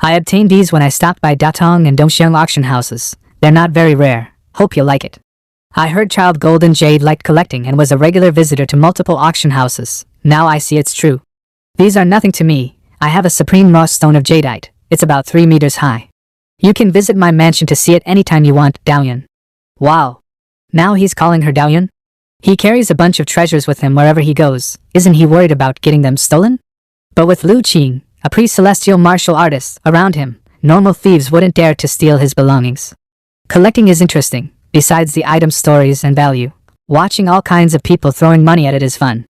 I obtained these when I stopped by Datong and Dongxiang auction houses. They're not very rare. Hope you like it. I heard Child Golden Jade liked collecting and was a regular visitor to multiple auction houses. Now I see it's true. These are nothing to me. I have a supreme raw stone of jadeite. It's about 3 meters high. You can visit my mansion to see it anytime you want, Daoyun. Wow. Now he's calling her Daoyun? He carries a bunch of treasures with him wherever he goes. Isn't he worried about getting them stolen? But with Lu Qing, a pre-celestial martial artist, around him, normal thieves wouldn't dare to steal his belongings. Collecting is interesting. Besides the item's stories and value, watching all kinds of people throwing money at it is fun.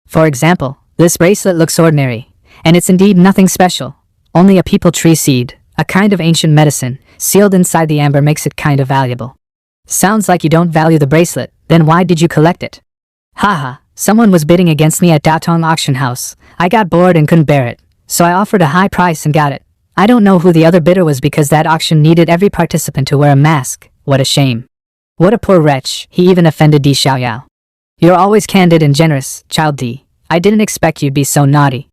For example, this bracelet looks ordinary, and it's indeed nothing special. Only a people tree seed, a kind of ancient medicine, sealed inside the amber makes it kind of valuable. Sounds like you don't value the bracelet, then why did you collect it? Haha, someone was bidding against me at Datong auction house. I got bored and couldn't bear it, so I offered a high price and got it. I don't know who the other bidder was because that auction needed every participant to wear a mask. What a shame. What a poor wretch, he even offended Di Xiaoyao. You're always candid and generous, Child Di. I didn't expect you'd be so naughty.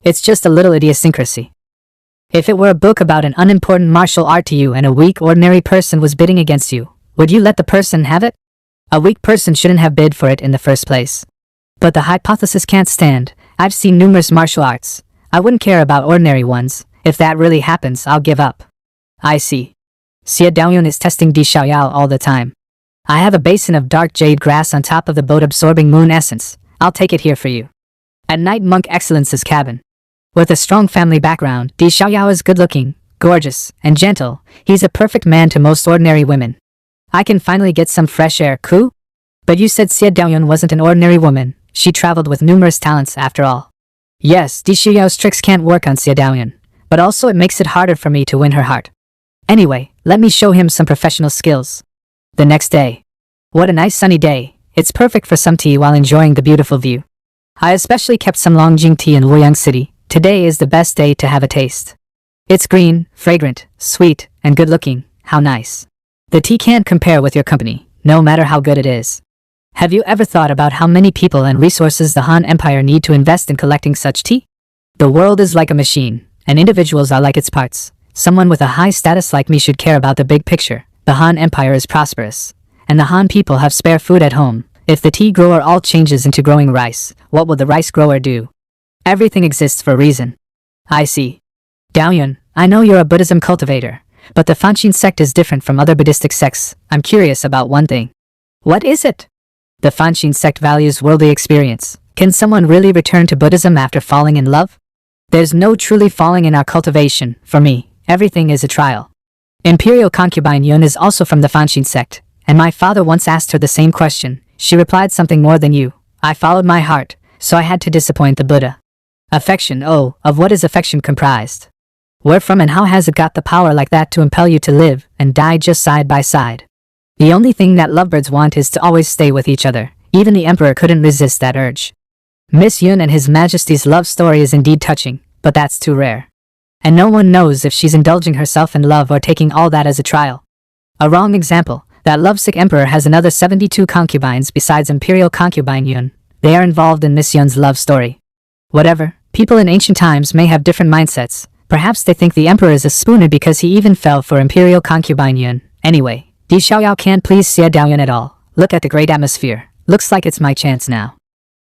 It's just a little idiosyncrasy. If it were a book about an unimportant martial art to you and a weak ordinary person was bidding against you, would you let the person have it? A weak person shouldn't have bid for it in the first place. But the hypothesis can't stand. I've seen numerous martial arts. I wouldn't care about ordinary ones. If that really happens, I'll give up. I see. Xie Daoyun is testing Di Xiaoyao all the time. I have a basin of dark jade grass on top of the boat absorbing moon essence. I'll take it here for you. At night, Monk Excellence's cabin. With a strong family background, Di Xiaoyao is good-looking, gorgeous, and gentle. He's a perfect man to most ordinary women. I can finally get some fresh air, Ku? But you said Xie Daoyun wasn't an ordinary woman. She traveled with numerous talents after all. Yes, Di Xiaoyao's tricks can't work on Xie Daoyun, but also it makes it harder for me to win her heart. Anyway, let me show him some professional skills. The next day. What a nice sunny day. It's perfect for some tea while enjoying the beautiful view. I especially kept some Longjing tea in Luoyang City. Today is the best day to have a taste. It's green, fragrant, sweet, and good-looking. How nice. The tea can't compare with your company, no matter how good it is. Have you ever thought about how many people and resources the Han Empire need to invest in collecting such tea? The world is like a machine, and individuals are like its parts. Someone with a high status like me should care about the big picture. The Han Empire is prosperous, and the Han people have spare food at home. If the tea grower all changes into growing rice, what will the rice grower do? Everything exists for a reason. I see. Daoyun, I know you're a Buddhism cultivator, but the Fanxin sect is different from other Buddhistic sects. I'm curious about one thing. What is it? The Fanxin sect values worldly experience. Can someone really return to Buddhism after falling in love? There's no truly falling in our cultivation. For me, everything is a trial. Imperial concubine Yun is also from the Fanxin sect, and my father once asked her the same question. She replied something more than you. I followed my heart, so I had to disappoint the Buddha. Affection, oh, of what is affection comprised? Where from and how has it got the power like that to impel you to live and die just side by side? The only thing that lovebirds want is to always stay with each other. Even the emperor couldn't resist that urge. Miss Yun and His Majesty's love story is indeed touching, but that's too rare. And no one knows if she's indulging herself in love or taking all that as a trial. A wrong example, that lovesick emperor has another 72 concubines besides imperial concubine Yun. They are involved in Miss Yun's love story. Whatever, people in ancient times may have different mindsets. Perhaps they think the emperor is a spooner because he even fell for imperial concubine Yun. Anyway, Di Xiaoyao can't please Xie Daoyun at all. Look at the great atmosphere. Looks like it's my chance now.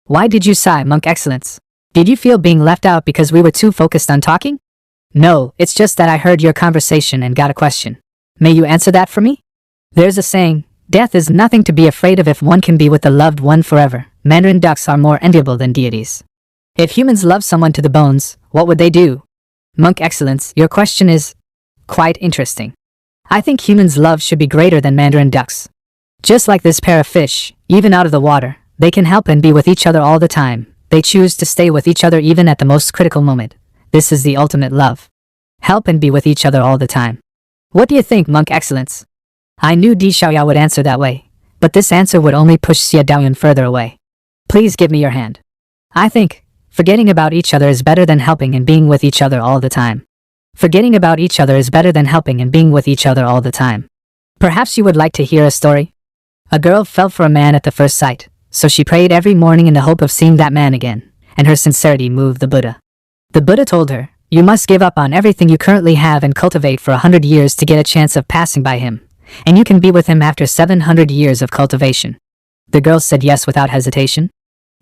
Why did you sigh, Monk Excellence? Did you feel being left out because we were too focused on talking? No, it's just that I heard your conversation and got a question. May you answer that for me? There's a saying, death is nothing to be afraid of if one can be with the loved one forever. Mandarin ducks are more enviable than deities. If humans love someone to the bones, what would they do? Monk Excellence, your question is quite interesting. I think humans' love should be greater than Mandarin ducks. Just like this pair of fish, even out of the water, they can help and be with each other all the time. They choose to stay with each other even at the most critical moment. This is the ultimate love. Help and be with each other all the time. What do you think, Monk Excellence? I knew Di Xiaoyao would answer that way, but this answer would only push Xie Daoyun further away. Please give me your hand. I think forgetting about each other is better than helping and being with each other all the time. Forgetting about each other is better than helping and being with each other all the time. Perhaps you would like to hear a story? A girl fell for a man at the first sight, so she prayed every morning in the hope of seeing that man again, and her sincerity moved the Buddha. The Buddha told her, You must give up on everything you currently have and cultivate for 100 years to get a chance of passing by him. And you can be with him after 700 years of cultivation. The girl said yes without hesitation.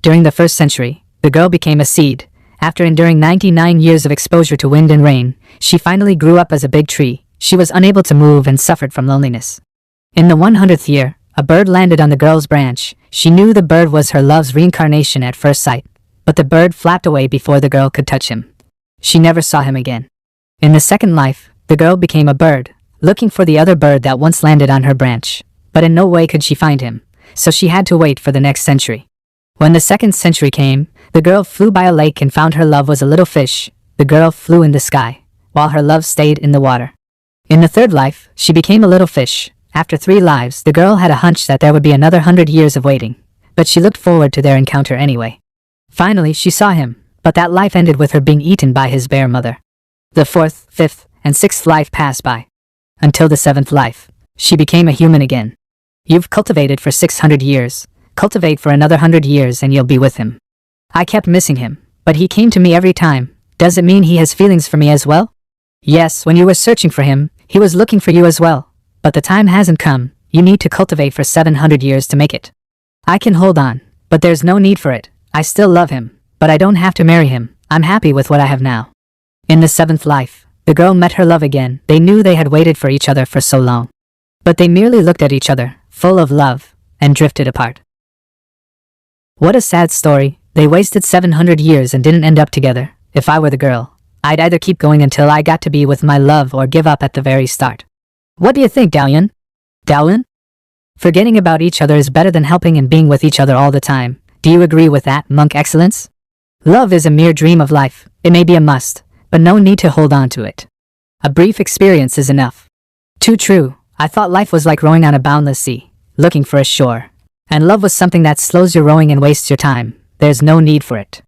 During the 1st century, the girl became a seed. After enduring 99 years of exposure to wind and rain, she finally grew up as a big tree. She was unable to move and suffered from loneliness. In the 100th year, a bird landed on the girl's branch. She knew the bird was her love's reincarnation at first sight, but the bird flapped away before the girl could touch him. She never saw him again. In the second life, the girl became a bird, looking for the other bird that once landed on her branch, but in no way could she find him, so she had to wait for the next century. When the 2nd century came, the girl flew by a lake and found her love was a little fish. The girl flew in the sky, while her love stayed in the water. In the 3rd life, she became a little fish. After 3 lives, the girl had a hunch that there would be another 100 years of waiting, but she looked forward to their encounter anyway. Finally, she saw him, but that life ended with her being eaten by his bear mother. The 4th, 5th, and 6th life passed by. Until the 7th life, she became a human again. You've cultivated for 600 years. Cultivate for another 100 years and you'll be with him. I kept missing him, but he came to me every time. Does it mean he has feelings for me as well? Yes, when you were searching for him, he was looking for you as well. But the time hasn't come. You need to cultivate for 700 years to make it. I can hold on, but there's no need for it. I still love him, but I don't have to marry him. I'm happy with what I have now. In the 7th life, the girl met her love again. They knew they had waited for each other for so long. But they merely looked at each other, full of love, and drifted apart. What a sad story. They wasted 700 years and didn't end up together. If I were the girl, I'd either keep going until I got to be with my love or give up at the very start. What do you think, Daoyun? Daoyun? Forgetting about each other is better than helping and being with each other all the time. Do you agree with that, Monk Excellence? Love is a mere dream of life. It may be a must, but no need to hold on to it. A brief experience is enough. Too true. I thought life was like rowing on a boundless sea, looking for a shore. And love was something that slows your rowing and wastes your time. There's no need for it.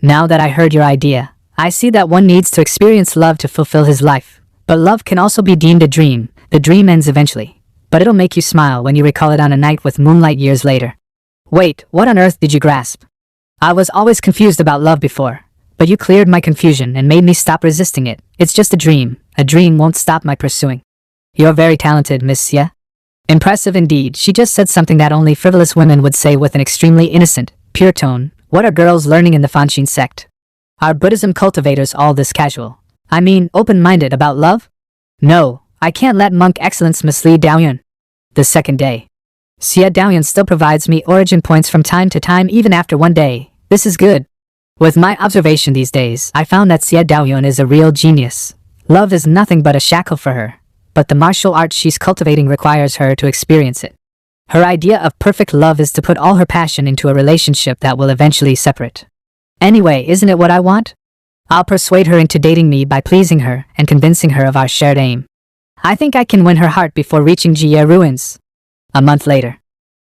Now that I heard your idea, I see that one needs to experience love to fulfill his life. But love can also be deemed a dream. The dream ends eventually, but it'll make you smile when you recall it on a night with moonlight years later. Wait, what on earth did you grasp? I was always confused about love before, but you cleared my confusion and made me stop resisting it. It's just a dream. A dream won't stop my pursuing. You're very talented, Miss Xie. Impressive indeed. She just said something that only frivolous women would say with an extremely innocent, pure tone. What are girls learning in the Fanshin sect? Are Buddhism cultivators all this casual? I mean, open-minded about love? No, I can't let Monk Excellence mislead Daoyun. The 2nd day. Xie Daoyun still provides me origin points from time to time even after 1 day. This is good. With my observation these days, I found that Xie Daoyun is a real genius. Love is nothing but a shackle for her, but the martial art she's cultivating requires her to experience it. Her idea of perfect love is to put all her passion into a relationship that will eventually separate. Anyway, isn't it what I want? I'll persuade her into dating me by pleasing her and convincing her of our shared aim. I think I can win her heart before reaching Jie Ruins. A month later.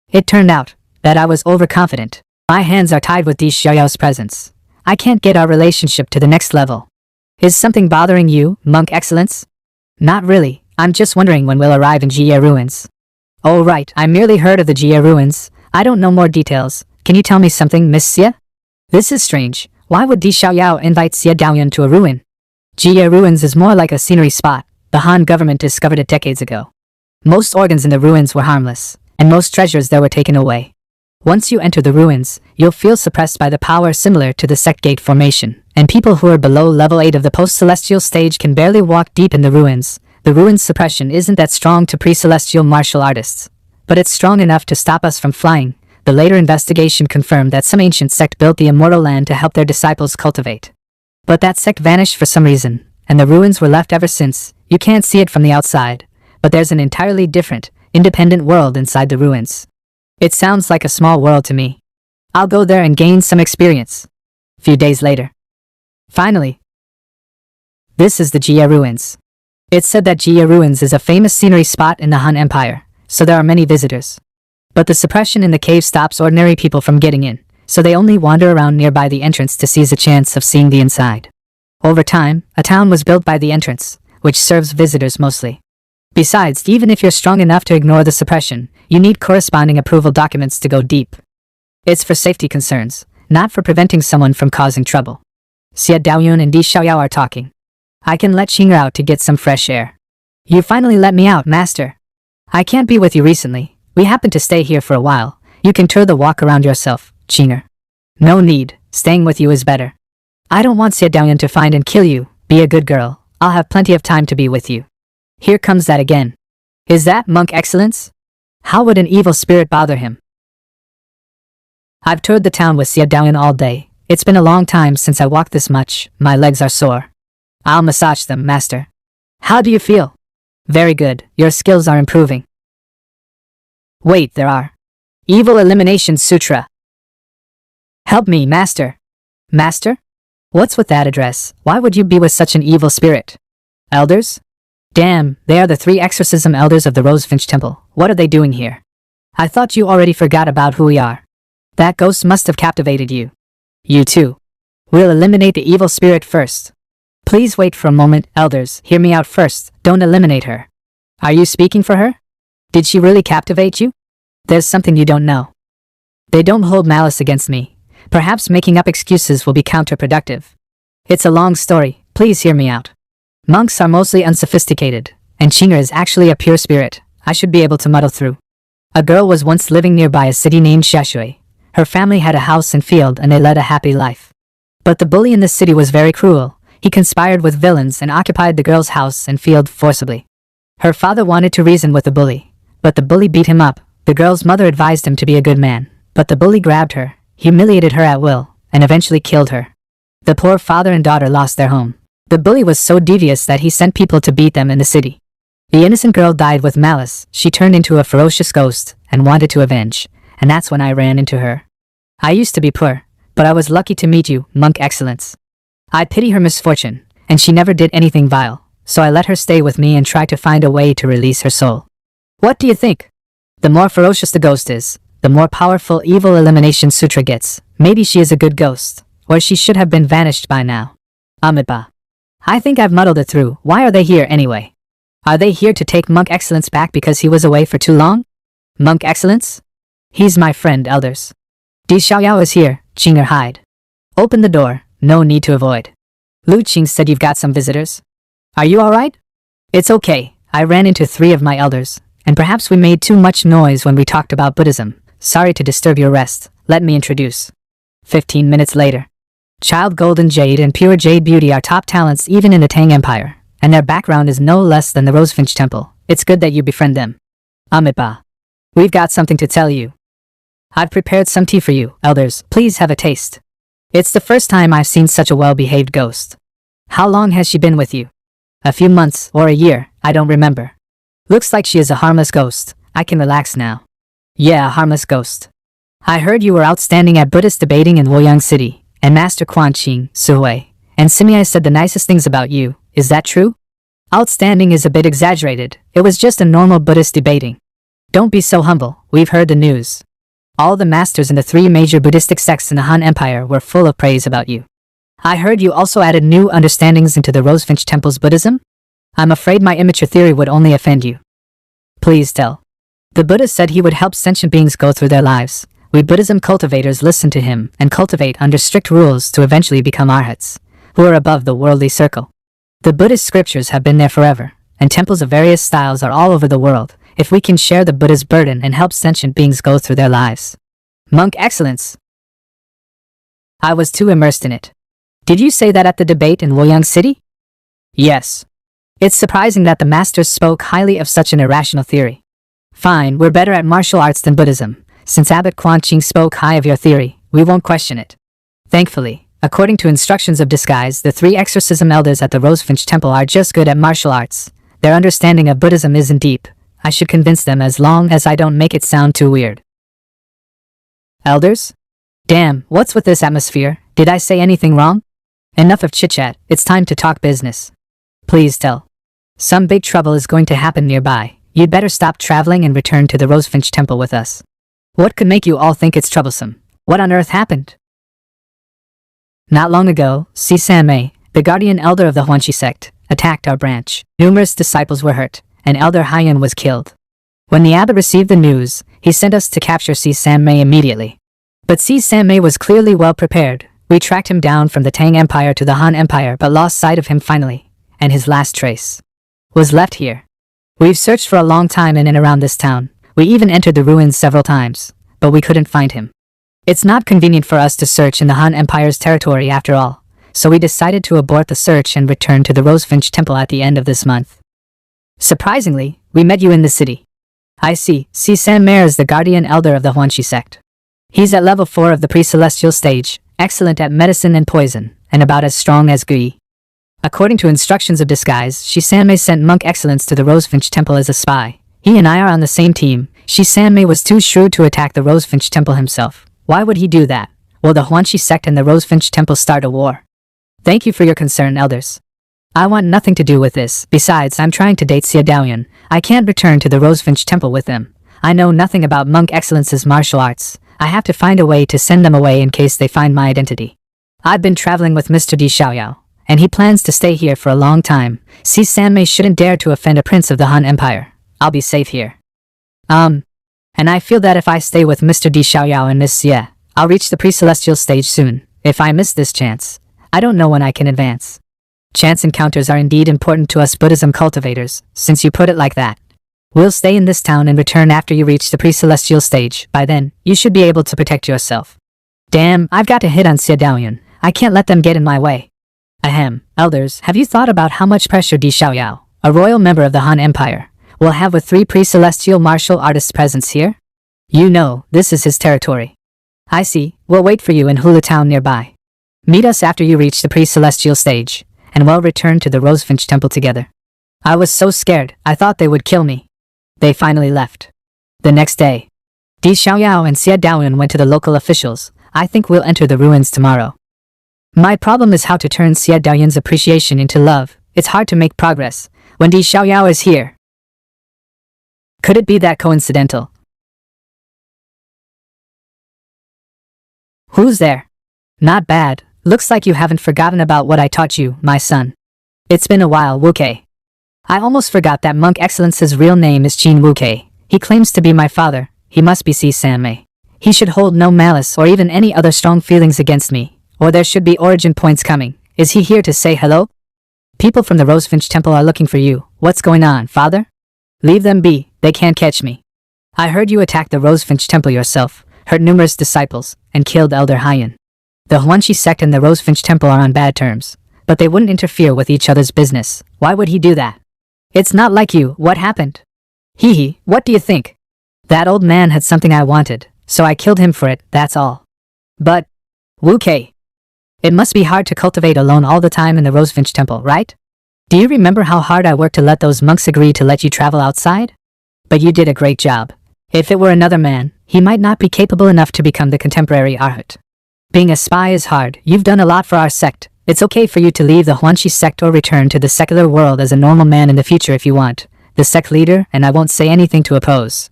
It turned out that I was overconfident. My hands are tied with Di Xiaoyao's presence. I can't get our relationship to the next level. Is something bothering you, Monk Excellence? Not really. I'm just wondering when we'll arrive in Jie Ruins. Oh right, I merely heard of the Jie Ruins. I don't know more details. Can you tell me something, Miss Xie? This is strange. Why would Di Xiaoyao invite Xie Daoyun to a ruin? Jie Ruins is more like a scenery spot. The Han government discovered it decades ago. Most organs in the ruins were harmless, and most treasures there were taken away. Once you enter the ruins, you'll feel suppressed by the power similar to the sect gate formation, and people who are below level 8 of the post-celestial stage can barely walk deep in the ruins. The ruins suppression isn't that strong to pre-celestial martial artists, but it's strong enough to stop us from flying. The later investigation confirmed that some ancient sect built the immortal land to help their disciples cultivate. But that sect vanished for some reason, and the ruins were left ever since. You can't see it from the outside, but there's an entirely different, independent world inside the ruins. It sounds like a small world to me. I'll go there and gain some experience. Few days later. Finally. This is the Jie Ruins. It's said that Jie Ruins is a famous scenery spot in the Han Empire, so there are many visitors. But the suppression in the cave stops ordinary people from getting in, so they only wander around nearby the entrance to seize a chance of seeing the inside. Over time, a town was built by the entrance, which serves visitors mostly. Besides, even if you're strong enough to ignore the suppression, you need corresponding approval documents to go deep. It's for safety concerns, not for preventing someone from causing trouble. Xie Daoyun and Di Xiaoyao are talking. I can let Qinger out to get some fresh air. You finally let me out, master. I can't be with you recently. We happen to stay here for a while. You can tour the walk around yourself, Qinger. No need, staying with you is better. I don't want Xie Daoyan to find and kill you. Be a good girl. I'll have plenty of time to be with you. Here comes that again. Is that monk excellence? How would an evil spirit bother him? I've toured the town with Xie Daoyan all day. It's been a long time since I walked this much. My legs are sore. I'll massage them, master. How do you feel? Very good. Your skills are improving. Wait, there are. Evil Elimination Sutra. Help me, master. Master? What's with that address? Why would you be with such an evil spirit? Elders? Damn, they are the 3 exorcism elders of the Rosefinch Temple. What are they doing here? I thought you already forgot about who we are. That ghost must have captivated you. You too. We'll eliminate the evil spirit first. Please wait for a moment, elders. Hear me out first. Don't eliminate her. Are you speaking for her? Did she really captivate you? There's something you don't know. They don't hold malice against me. Perhaps making up excuses will be counterproductive. It's a long story. Please hear me out. Monks are mostly unsophisticated, and Qinger is actually a pure spirit. I should be able to muddle through. A girl was once living nearby a city named Xiaoshui. Her family had a house and field and they led a happy life. But the bully in the city was very cruel. He conspired with villains and occupied the girl's house and field forcibly. Her father wanted to reason with the bully, but the bully beat him up. The girl's mother advised him to be a good man, but the bully grabbed her, humiliated her at will, and eventually killed her. The poor father and daughter lost their home. The bully was so devious that he sent people to beat them in the city. The innocent girl died with malice. She turned into a ferocious ghost and wanted to avenge, and that's when I ran into her. I used to be poor, but I was lucky to meet you, Monk Excellence. I pity her misfortune, and she never did anything vile, so I let her stay with me and try to find a way to release her soul. What do you think? The more ferocious the ghost is, the more powerful Evil Elimination Sutra gets. Maybe she is a good ghost, or she should have been vanished by now. Amitabha. I think I've muddled it through. Why are they here anyway? Are they here to take Monk Excellence back because he was away for too long? Monk Excellence? He's my friend, elders. Di Xiaoyao is here. Qinger, hide. Open the door. No need to avoid. Lu Qing said you've got some visitors. Are you alright? It's okay. I ran into 3 of my elders, and perhaps we made too much noise when we talked about Buddhism. Sorry to disturb your rest. Let me introduce. 15 minutes later. Child Golden Jade and Pure Jade Beauty are top talents even in the Tang Empire, and their background is no less than the Rosefinch Temple. It's good that you befriend them. Amitabha. We've got something to tell you. I've prepared some tea for you, elders. Please have a taste. It's the first time I've seen such a well-behaved ghost. How long has she been with you? A few months or a year, I don't remember. Looks like she is a harmless ghost. I can relax now. Yeah, a harmless ghost. I heard you were outstanding at Buddhist debating in Luoyang City, and Master Quan Qing, Suhui, and Simiai said the nicest things about you. Is that true? Outstanding is a bit exaggerated. It was just a normal Buddhist debating. Don't be so humble. We've heard the news. All the masters in the 3 major Buddhistic sects in the Han Empire were full of praise about you. I heard you also added new understandings into the Rosefinch Temple's Buddhism? I'm afraid my immature theory would only offend you. Please tell. The Buddha said he would help sentient beings go through their lives. We Buddhism cultivators listen to him and cultivate under strict rules to eventually become arhats, who are above the worldly circle. The Buddhist scriptures have been there forever, and temples of various styles are all over the world. If we can share the Buddha's burden and help sentient beings go through their lives. Monk Excellence. I was too immersed in it. Did you say that at the debate in Luoyang City? Yes. It's surprising that the masters spoke highly of such an irrational theory. Fine, we're better at martial arts than Buddhism. Since Abbot Quan Qing spoke high of your theory, we won't question it. Thankfully, according to instructions of disguise, the 3 exorcism elders at the Rosefinch Temple are just good at martial arts. Their understanding of Buddhism isn't deep. I should convince them as long as I don't make it sound too weird. Elders? Damn, what's with this atmosphere? Did I say anything wrong? Enough of chit-chat, it's time to talk business. Please tell. Some big trouble is going to happen nearby. You'd better stop traveling and return to the Rosefinch Temple with us. What could make you all think it's troublesome? What on earth happened? Not long ago, Si Sanmei, the guardian elder of the Huanqi sect, attacked our branch. Numerous disciples were hurt, and Elder Haiyan was killed. When the abbot received the news, he sent us to capture Si Sanmei immediately. But Si Sanmei was clearly well prepared. We tracked him down from the Tang Empire to the Han Empire but lost sight of him finally, and his last trace was left here. We've searched for a long time in and around this town. We even entered the ruins several times, but we couldn't find him. It's not convenient for us to search in the Han Empire's territory after all, so we decided to abort the search and return to the Rosefinch Temple at the end of this month. Surprisingly, we met you in the city. I see. San Mei is the guardian elder of the Huanxi sect. He's at level 4 of the pre-celestial stage, excellent at medicine and poison, and about as strong as Gui. According to instructions of disguise, San Mei sent Monk Excellence to the Rosefinch Temple as a spy. He and I are on the same team. San Mei was too shrewd to attack the Rosefinch Temple himself. Why would he do that? Will the Huanxi sect and the Rosefinch Temple start a war? Thank you for your concern, elders. I want nothing to do with this. Besides, I'm trying to date Xia Daoyuan. I can't return to the Rosefinch Temple with them. I know nothing about Monk Excellence's martial arts. I have to find a way to send them away in case they find my identity. I've been traveling with Mr. Di Xiaoyao, and he plans to stay here for a long time. San Mei shouldn't dare to offend a prince of the Han Empire. I'll be safe here. And I feel that if I stay with Mr. Di Xiaoyao and Miss Xie, I'll reach the pre-celestial stage soon. If I miss this chance, I don't know when I can advance. Chance encounters are indeed important to us Buddhism cultivators, since you put it like that. We'll stay in this town and return after you reach the pre-celestial stage. By then, you should be able to protect yourself. Damn, I've got to hit on Xia Daoyuan. I can't let them get in my way. Ahem, elders, have you thought about how much pressure Di Xiaoyao, a royal member of the Han Empire, will have with 3 pre-celestial martial artists' presence here? You know, this is his territory. I see. We'll wait for you in Hula Town nearby. Meet us after you reach the pre-celestial stage, and we'll return to the Rosefinch Temple together. I was so scared, I thought they would kill me. They finally left. The next day, Di Xiaoyao and Xia Daoyuan went to the local officials. I think we'll enter the ruins tomorrow. My problem is how to turn Xia Daoyuan's appreciation into love. It's hard to make progress when Di Xiaoyao is here. Could it be that coincidental? Who's there? Not bad. Looks like you haven't forgotten about what I taught you, my son. It's been a while, Wukei. I almost forgot that Monk Excellence's real name is Qin Wukei. He claims to be my father. He must be San Mei. He should hold no malice or even any other strong feelings against me, or there should be origin points coming. Is he here to say hello? People from the Rosefinch Temple are looking for you. What's going on, father? Leave them be, they can't catch me. I heard you attacked the Rosefinch Temple yourself, hurt numerous disciples, and killed Elder Haiyan. The Huanxi sect and the Rosefinch Temple are on bad terms, but they wouldn't interfere with each other's business. Why would he do that? It's not like you. What happened? Hee, what do you think? That old man had something I wanted, so I killed him for it, that's all. But, Wukei, it must be hard to cultivate alone all the time in the Rosefinch Temple, right? Do you remember how hard I worked to let those monks agree to let you travel outside? But you did a great job. If it were another man, he might not be capable enough to become the contemporary Arhat. Being a spy is hard. You've done a lot for our sect. It's okay for you to leave the Huanxi sect or return to the secular world as a normal man in the future if you want. The sect leader, and I won't say anything to oppose.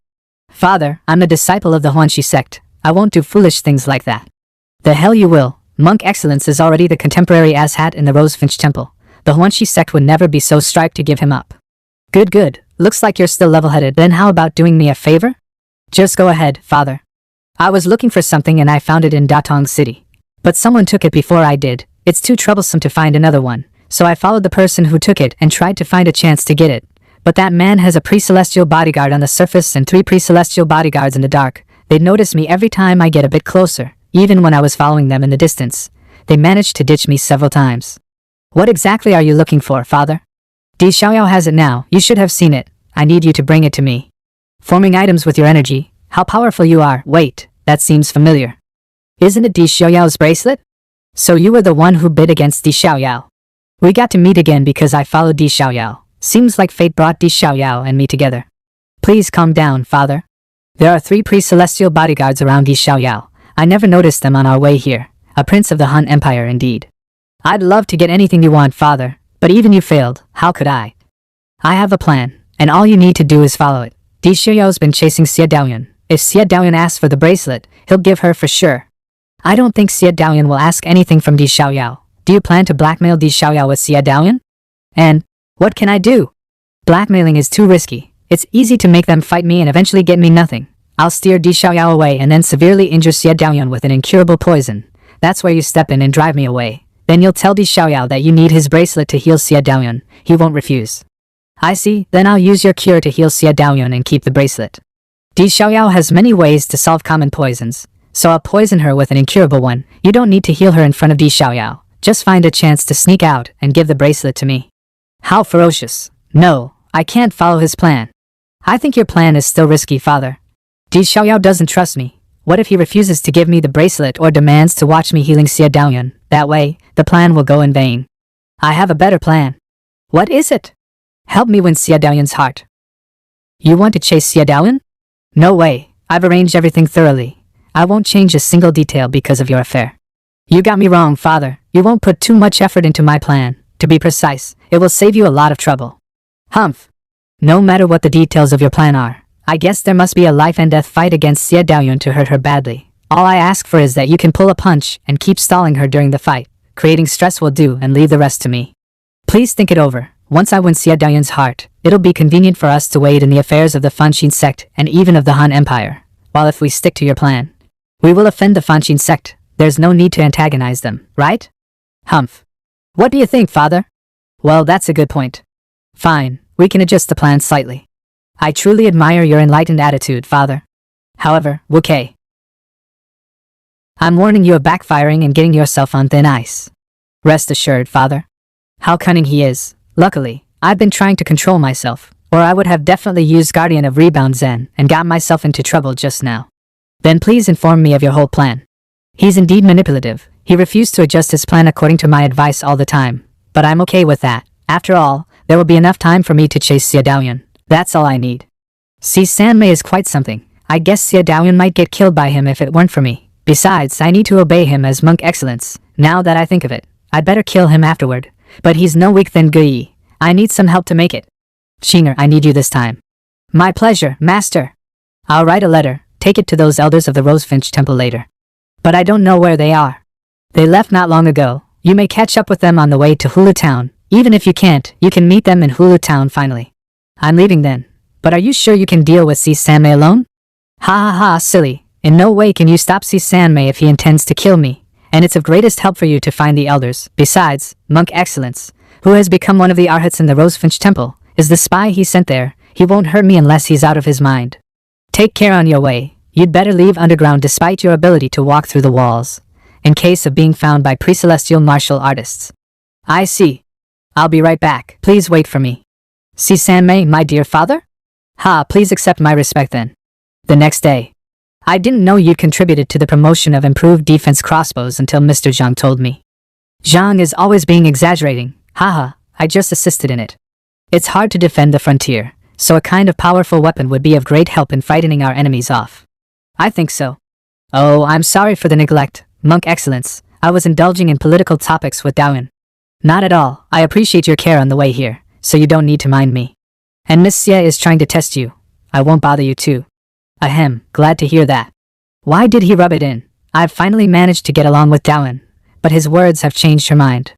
Father, I'm a disciple of the Huanxi sect. I won't do foolish things like that. The hell you will. Monk Excellence is already the contemporary asshat in the Rosefinch Temple. The Huanxi sect would never be so striped to give him up. Good. Looks like you're still level-headed. Then how about doing me a favor? Just go ahead, father. I was looking for something and I found it in Datong City. But someone took it before I did. It's too troublesome to find another one, so I followed the person who took it and tried to find a chance to get it. But that man has a pre-celestial bodyguard on the surface and 3 pre-celestial bodyguards in the dark. They'd notice me every time I get a bit closer, even when I was following them in the distance. They managed to ditch me several times. What exactly are you looking for, father? Di Xiaoyao has it now. You should have seen it. I need you to bring it to me. Forming items with your energy. How powerful you are. Wait, that seems familiar. Isn't it Di Xiaoyao's bracelet? So you were the one who bid against Di Xiaoyao. We got to meet again because I followed Di Xiaoyao. Seems like fate brought Di Xiaoyao and me together. Please calm down, father. There are 3 pre-celestial bodyguards around Di Xiaoyao. I never noticed them on our way here. A prince of the Han Empire indeed. I'd love to get anything you want, father, but even you failed. How could I? I have a plan, and all you need to do is follow it. Di Xiaoyao's been chasing Xia Daoyuan. If Xia Daoyuan asks for the bracelet, he'll give her for sure. I don't think Xia Daoyuan will ask anything from Di Xiaoyao. Do you plan to blackmail Di Xiaoyao with Xia Daoyuan? And what can I do? Blackmailing is too risky. It's easy to make them fight me and eventually get me nothing. I'll steer Di Xiaoyao away and then severely injure Xia Daoyuan with an incurable poison. That's where you step in and drive me away. Then you'll tell Di Xiaoyao that you need his bracelet to heal Xia Daoyun. He won't refuse. I see, then I'll use your cure to heal Xia Daoyun and keep the bracelet. Di Xiaoyao has many ways to solve common poisons, so I'll poison her with an incurable one. You don't need to heal her in front of Di Xiaoyao. Just find a chance to sneak out and give the bracelet to me. How ferocious. No, I can't follow his plan. I think your plan is still risky, father. Di Xiaoyao doesn't trust me. What if he refuses to give me the bracelet or demands to watch me healing Xia Daoyun? That way, the plan will go in vain. I have a better plan. What is it? Help me win Xia Daoyun's heart. You want to chase Xia Daoyun? No way, I've arranged everything thoroughly. I won't change a single detail because of your affair. You got me wrong, father. You won't put too much effort into my plan. To be precise, it will save you a lot of trouble. Humph. No matter what the details of your plan are, I guess there must be a life and death fight against Xia Daoyun to hurt her badly. All I ask for is that you can pull a punch and keep stalling her during the fight. Creating stress will do, and leave the rest to me. Please think it over. Once I win Xia Daoyun's heart, it'll be convenient for us to wade in the affairs of the Fanxin sect and even of the Han Empire. While if we stick to your plan, we will offend the Fanxin sect. There's no need to antagonize them, right? Humph. What do you think, father? Well, that's a good point. Fine, we can adjust the plan slightly. I truly admire your enlightened attitude, father. However, Wukei, I'm warning you of backfiring and getting yourself on thin ice. Rest assured, father. How cunning he is. Luckily, I've been trying to control myself, or I would have definitely used Guardian of Rebound Zen and got myself into trouble just now. Then please inform me of your whole plan. He's indeed manipulative. He refused to adjust his plan according to my advice all the time. But I'm okay with that. After all, there will be enough time for me to chase Xia Daoyun. That's all I need. See, Sanmei is quite something. I guess Xia Daoyun might get killed by him if it weren't for me. Besides, I need to obey him as monk excellence. Now that I think of it, I'd better kill him afterward. But he's no weak than Gui. I need some help to make it. Xinger, I need you this time. My pleasure, master. I'll write a letter, take it to those elders of the Rosefinch Temple later. But I don't know where they are. They left not long ago. You may catch up with them on the way to Hulu Town. Even if you can't, you can meet them in Hulu Town finally. I'm leaving then. But are you sure you can deal with C. Sanmei alone? Ha ha ha, silly. In no way can you stop C. Sanmei if he intends to kill me. And it's of greatest help for you to find the elders. Besides, Monk Excellence, who has become one of the Arhats in the Rosefinch Temple, is the spy he sent there. He won't hurt me unless he's out of his mind. Take care on your way. You'd better leave underground despite your ability to walk through the walls, in case of being found by pre-celestial martial artists. I see. I'll be right back. Please wait for me. See Sanmei, my dear father? Ha, please accept my respect then. The next day. I didn't know you'd contributed to the promotion of improved defense crossbows until Mr. Zhang told me. Zhang is always being exaggerating. Haha, I just assisted in it. It's hard to defend the frontier, so a kind of powerful weapon would be of great help in frightening our enemies off. I think so. Oh, I'm sorry for the neglect, Monk Excellence. I was indulging in political topics with Daoyun. Not at all. I appreciate your care on the way here, so you don't need to mind me. And Miss Xie is trying to test you. I won't bother you too. Ahem, glad to hear that. Why did he rub it in? I've finally managed to get along with Daoyun, but his words have changed her mind.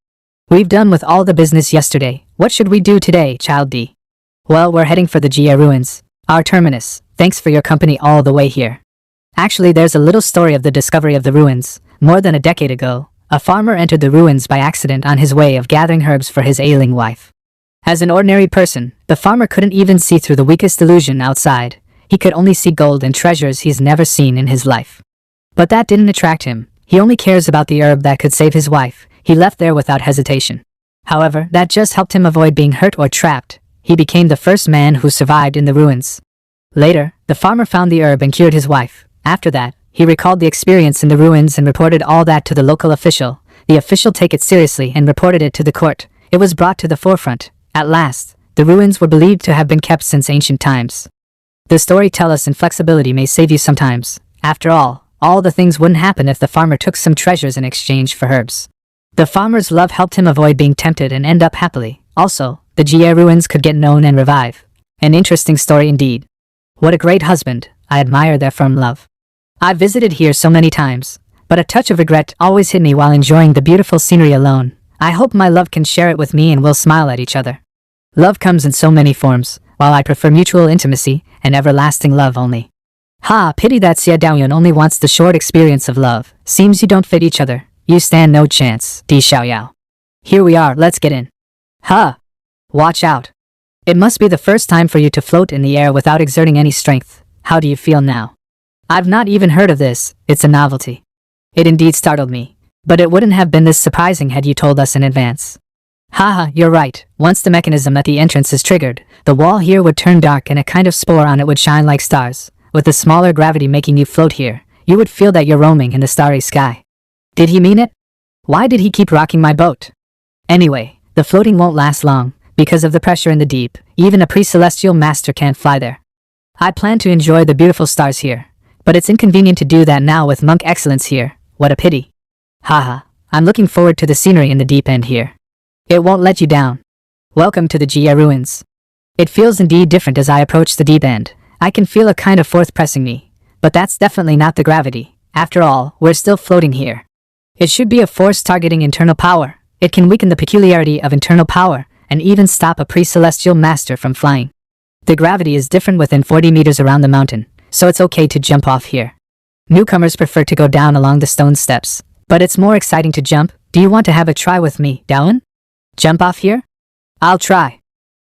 We've done with all the business yesterday. What should we do today, Child D? Well, we're heading for the Jie ruins, our terminus. Thanks for your company all the way here. Actually, there's a little story of the discovery of the ruins. More than a decade ago, a farmer entered the ruins by accident on his way of gathering herbs for his ailing wife. As an ordinary person, the farmer couldn't even see through the weakest illusion outside. He could only see gold and treasures he's never seen in his life. But that didn't attract him. He only cares about the herb that could save his wife. He left there without hesitation. However, that just helped him avoid being hurt or trapped. He became the first man who survived in the ruins. Later, the farmer found the herb and cured his wife. After that, he recalled the experience in the ruins and reported all that to the local official. The official took it seriously and reported it to the court. It was brought to the forefront. At last, the ruins were believed to have been kept since ancient times. The story tells us inflexibility may save you sometimes. After all the things wouldn't happen if the farmer took some treasures in exchange for herbs. The farmer's love helped him avoid being tempted and end up happily. Also, the Jie ruins could get known and revive. An interesting story indeed. What a great husband. I admire their firm love. I've visited here so many times, but a touch of regret always hit me while enjoying the beautiful scenery alone. I hope my love can share it with me and we'll smile at each other. Love comes in so many forms, while I prefer mutual intimacy and everlasting love only. Ha, pity that Xia Daoyun only wants the short experience of love. Seems you don't fit each other. You stand no chance, Di Xiaoyao. Here we are, let's get in. Huh. Watch out. It must be the first time for you to float in the air without exerting any strength. How do you feel now? I've not even heard of this, it's a novelty. It indeed startled me, but it wouldn't have been this surprising had you told us in advance. Haha, you're right. Once the mechanism at the entrance is triggered, the wall here would turn dark and a kind of spore on it would shine like stars. With the smaller gravity making you float here, you would feel that you're roaming in the starry sky. Did he mean it? Why did he keep rocking my boat? Anyway, the floating won't last long. Because of the pressure in the deep, even a pre-celestial master can't fly there. I plan to enjoy the beautiful stars here, but it's inconvenient to do that now with Monk Excellence here. What a pity. Haha, I'm looking forward to the scenery in the deep end here. It won't let you down. Welcome to the Jia ruins. It feels indeed different as I approach the deep end. I can feel a kind of force pressing me, but that's definitely not the gravity. After all, we're still floating here. It should be a force targeting internal power. It can weaken the peculiarity of internal power, and even stop a pre-celestial master from flying. The gravity is different within 40 meters around the mountain, so it's okay to jump off here. Newcomers prefer to go down along the stone steps, but it's more exciting to jump. Do you want to have a try with me, Daoen? Jump off here? I'll try.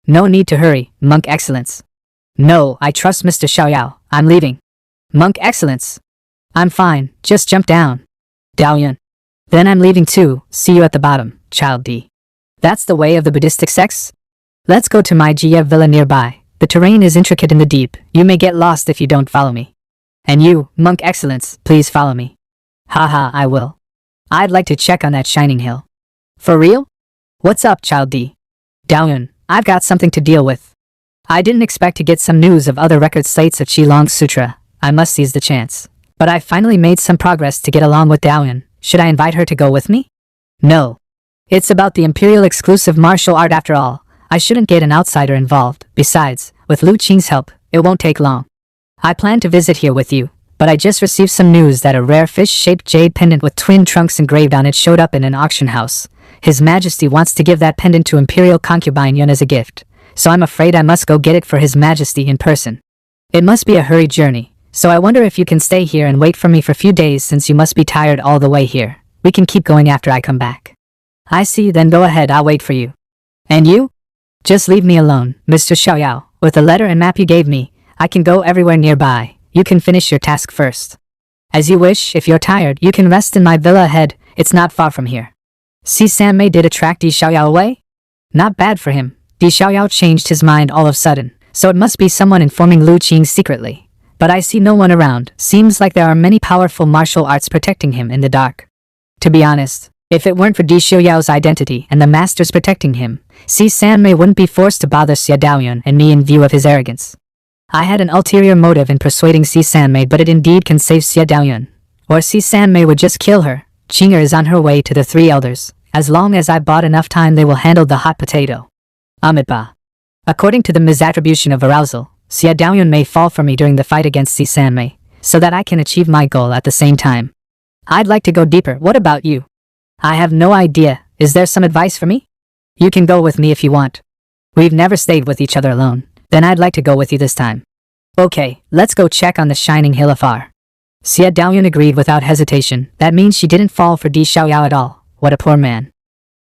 No need to hurry, Monk Excellence. No, I trust Mr. Xiaoyao. I'm leaving. Monk Excellence. I'm fine, just jump down. Daoen. Then I'm leaving too. See you at the bottom, Child D. That's the way of the Buddhistic sects? Let's go to my Jia villa nearby. The terrain is intricate in the deep. You may get lost if you don't follow me. And you, Monk Excellence, please follow me. Haha, I will. I'd like to check on that shining hill. For real? What's up, Child D? Daoen, I've got something to deal with. I didn't expect to get some news of other record slates of Qilong's Sutra. I must seize the chance. But I finally made some progress to get along with Daoen. Should I invite her to go with me? No. It's about the Imperial exclusive martial art after all. I shouldn't get an outsider involved. Besides, with Lu Qing's help, it won't take long. I plan to visit here with you, but I just received some news that a rare fish-shaped jade pendant with twin trunks engraved on it showed up in an auction house. His Majesty wants to give that pendant to Imperial concubine Yun as a gift, so I'm afraid I must go get it for His Majesty in person. It must be a hurried journey, so I wonder if you can stay here and wait for me for a few days since you must be tired all the way here. We can keep going after I come back. I see, then go ahead, I'll wait for you. And you? Just leave me alone, Mr. Xiaoyao. With the letter and map you gave me, I can go everywhere nearby. You can finish your task first. As you wish, if you're tired, you can rest in my villa ahead. It's not far from here. See, Sanmei did attract Di Xiaoyao away? Not bad for him. Di Xiaoyao changed his mind all of a sudden, so it must be someone informing Lu Qing secretly. But I see no one around. Seems like there are many powerful martial arts protecting him in the dark. To be honest, if it weren't for Di Xiaoyao's identity and the masters protecting him, Si Sanmei wouldn't be forced to bother Xia Daoyun and me in view of his arrogance. I had an ulterior motive in persuading Si Sanmei, but it indeed can save Xia Daoyun. Or Si Sanmei would just kill her. Qinger is on her way to the three elders. As long as I bought enough time, they will handle the hot potato. Amitabha. According to the misattribution of arousal, Xia Daoyun may fall for me during the fight against Si Sanmei, so that I can achieve my goal at the same time. I'd like to go deeper. What about you? I have no idea. Is there some advice for me? You can go with me if you want. We've never stayed with each other alone. Then I'd like to go with you this time. Okay, let's go check on the shining hill afar. Xia Daoyun agreed without hesitation. That means she didn't fall for Di Xiaoyao at all. What a poor man.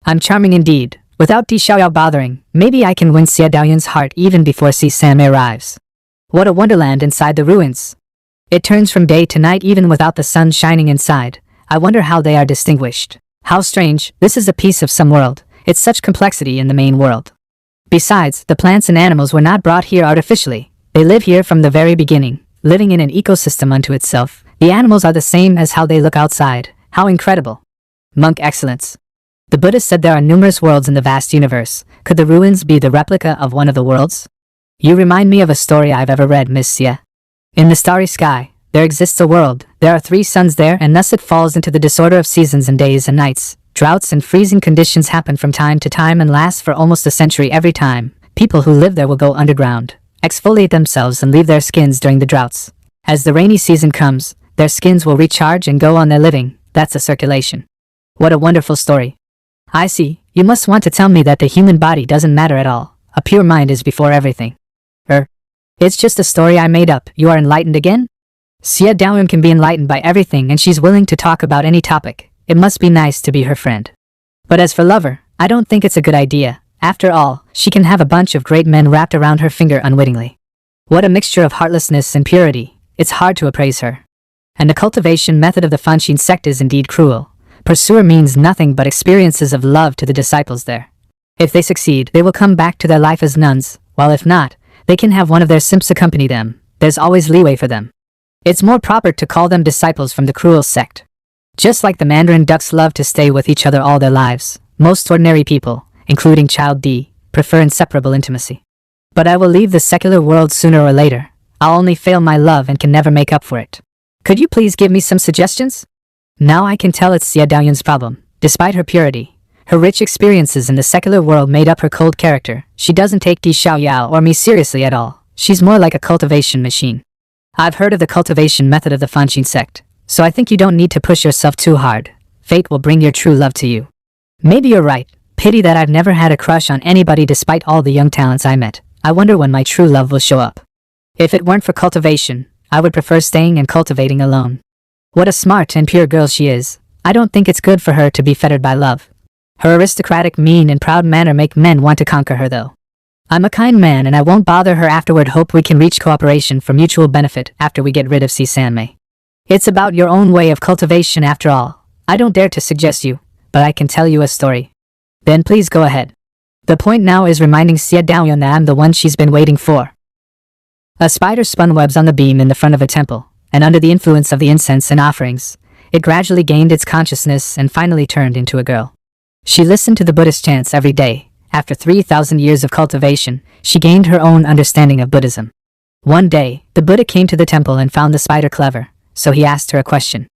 I'm charming indeed. Without Di Xiaoyao bothering, maybe I can win Xia Daoyun's heart even before Si Sanmei arrives. What a wonderland inside the ruins. It turns from day to night even without the sun shining inside. I wonder how they are distinguished. How strange, this is a piece of some world. It's such complexity in the main world. Besides, the plants and animals were not brought here artificially. They live here from the very beginning, living in an ecosystem unto itself. The animals are the same as how they look outside. How incredible. Monk Excellence. The Buddha said there are numerous worlds in the vast universe. Could the ruins be the replica of one of the worlds? You remind me of a story I've ever read, Miss Xia. In the starry sky, there exists a world. There are 3 suns there, and thus it falls into the disorder of seasons and days and nights. Droughts and freezing conditions happen from time to time and last for almost a century every time. People who live there will go underground, exfoliate themselves and leave their skins during the droughts. As the rainy season comes, their skins will recharge and go on their living. That's a circulation. What a wonderful story. I see, you must want to tell me that the human body doesn't matter at all. A pure mind is before everything. It's just a story I made up. You are enlightened again? Xia Daoyun can be enlightened by everything and she's willing to talk about any topic. it must be nice to be her friend. But as for lover, I don't think it's a good idea. After all, she can have a bunch of great men wrapped around her finger unwittingly. What a mixture of heartlessness and purity. It's hard to appraise her. And the cultivation method of the Fanshin sect is indeed cruel. Pursuer means nothing but experiences of love to the disciples there. If they succeed, they will come back to their life as nuns, while if not, they can have one of their simps accompany them. There's always leeway for them. It's more proper to call them disciples from the cruel sect. Just like the mandarin ducks love to stay with each other all their lives, most ordinary people, including Child D, prefer inseparable intimacy. But I will leave the secular world sooner or later. I'll only fail my love and can never make up for it. Could you please give me some suggestions? Now I can tell it's Xia Daoyuan's problem. Despite her purity, her rich experiences in the secular world made up her cold character. She doesn't take Di Xiaoyao or me seriously at all. She's more like a cultivation machine. I've heard of the cultivation method of the Fanshin sect, so I think you don't need to push yourself too hard. Fate will bring your true love to you. Maybe you're right. Pity that I've never had a crush on anybody despite all the young talents I met. I wonder when my true love will show up. If it weren't for cultivation, I would prefer staying and cultivating alone. What a smart and pure girl she is. I don't think it's good for her to be fettered by love. Her aristocratic, mean and proud manner make men want to conquer her though. I'm a kind man and I won't bother her afterward. Hope we can reach cooperation for mutual benefit after we get rid of Si Sanmei. It's about your own way of cultivation after all. I don't dare to suggest you, but I can tell you a story. Then please go ahead. The point now is reminding Xia Daoyuan that I'm the one she's been waiting for. A spider spun webs on the beam in the front of a temple, and under the influence of the incense and offerings, it gradually gained its consciousness and finally turned into a girl. She listened to the Buddhist chants every day. After 3,000 years of cultivation, she gained her own understanding of Buddhism. One day, the Buddha came to the temple and found the spider clever, so he asked her a question.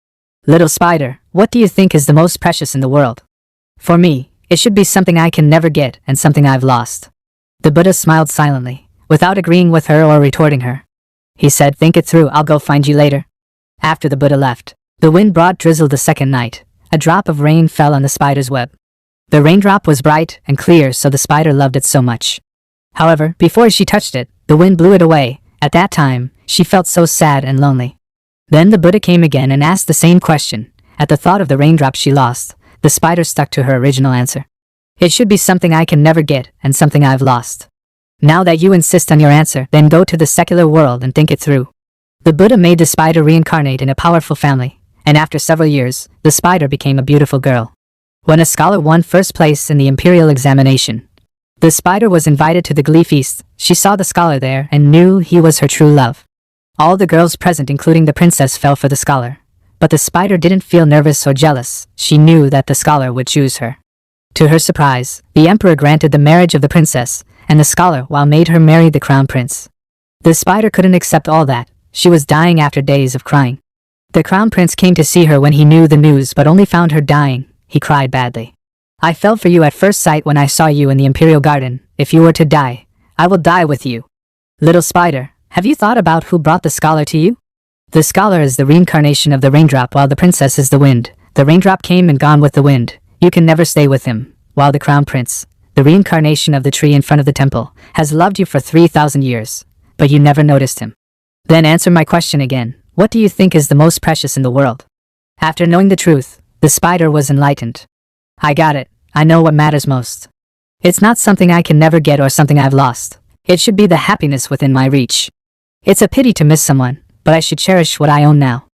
Little spider, what do you think is the most precious in the world? For me, it should be something I can never get and something I've lost. The Buddha smiled silently, without agreeing with her or retorting her. He said, think it through, I'll go find you later. After the Buddha left, the wind brought drizzle the second night. A drop of rain fell on the spider's web. The raindrop was bright and clear, so the spider loved it so much. However, before she touched it, the wind blew it away. At that time, she felt so sad and lonely. Then the Buddha came again and asked the same question. At the thought of the raindrop she lost, the spider stuck to her original answer. It should be something I can never get and something I've lost. Now that you insist on your answer, then go to the secular world and think it through. The Buddha made the spider reincarnate in a powerful family, and after several years, the spider became a beautiful girl. When a scholar won first place in the imperial examination, the spider was invited to the glee feast. She saw the scholar there and knew he was her true love. All the girls present, including the princess, fell for the scholar. But the spider didn't feel nervous or jealous. She knew that the scholar would choose her. To her surprise, the emperor granted the marriage of the princess, and the scholar while made her marry the crown prince. The spider couldn't accept all that. She was dying after days of crying. The crown prince came to see her when he knew the news but only found her dying. He cried badly. I fell for you at first sight when I saw you in the imperial garden. If you were to die, I will die with you. Little spider, have you thought about who brought the scholar to you? The scholar is the reincarnation of the raindrop while the princess is the wind. The raindrop came and gone with the wind. You can never stay with him. While the crown prince, the reincarnation of the tree in front of the temple, has loved you for 3,000 years, but you never noticed him. Then answer my question again. What do you think is the most precious in the world? After knowing the truth, the spider was enlightened. I got it. I know what matters most. It's not something I can never get or something I've lost. It should be the happiness within my reach. It's a pity to miss someone, but I should cherish what I own now.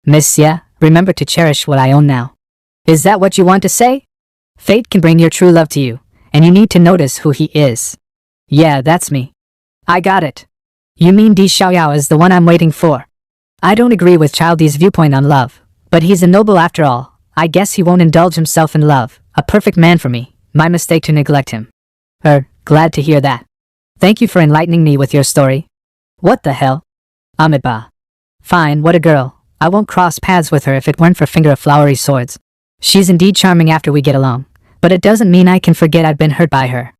Miss Xia, remember to cherish what I own now. Is that what you want to say? Fate can bring your true love to you, and you need to notice who he is. Yeah, that's me. I got it. You mean Di Xiaoyao is the one I'm waiting for? I don't agree with Child Di's viewpoint on love, but he's a noble after all. I guess he won't indulge himself in love. A perfect man for me. My mistake to neglect him. Glad to hear that. Thank you for enlightening me with your story. What the hell? Amitabha. Fine, what a girl. I won't cross paths with her if it weren't for finger of flowery swords. She's indeed charming after we get along, but it doesn't mean I can forget I've been hurt by her.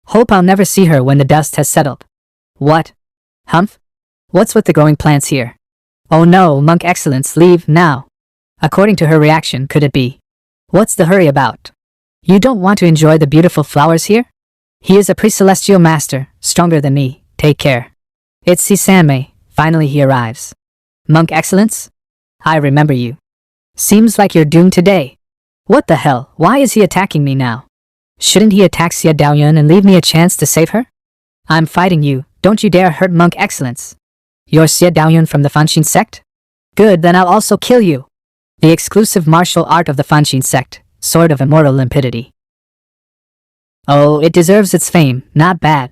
Hope I'll never see her when the dust has settled. What? Humph? What's with the growing plants here? Oh no, Monk Excellence, leave now. According to her reaction, could it be? What's the hurry about? You don't want to enjoy the beautiful flowers here? He is a pre-celestial master, stronger than me. Take care. It's Si Sanmei. Finally he arrives. Monk Excellence? I remember you. Seems like you're doomed today. What the hell? Why is he attacking me now? Shouldn't he attack Xia Daoyun and leave me a chance to save her? I'm fighting you, don't you dare hurt Monk Excellence. You're Xia Daoyun from the Fanxin sect? Good, then I'll also kill you. The exclusive martial art of the Fanxin sect, Sword of Immortal Limpidity. Oh, it deserves its fame, not bad.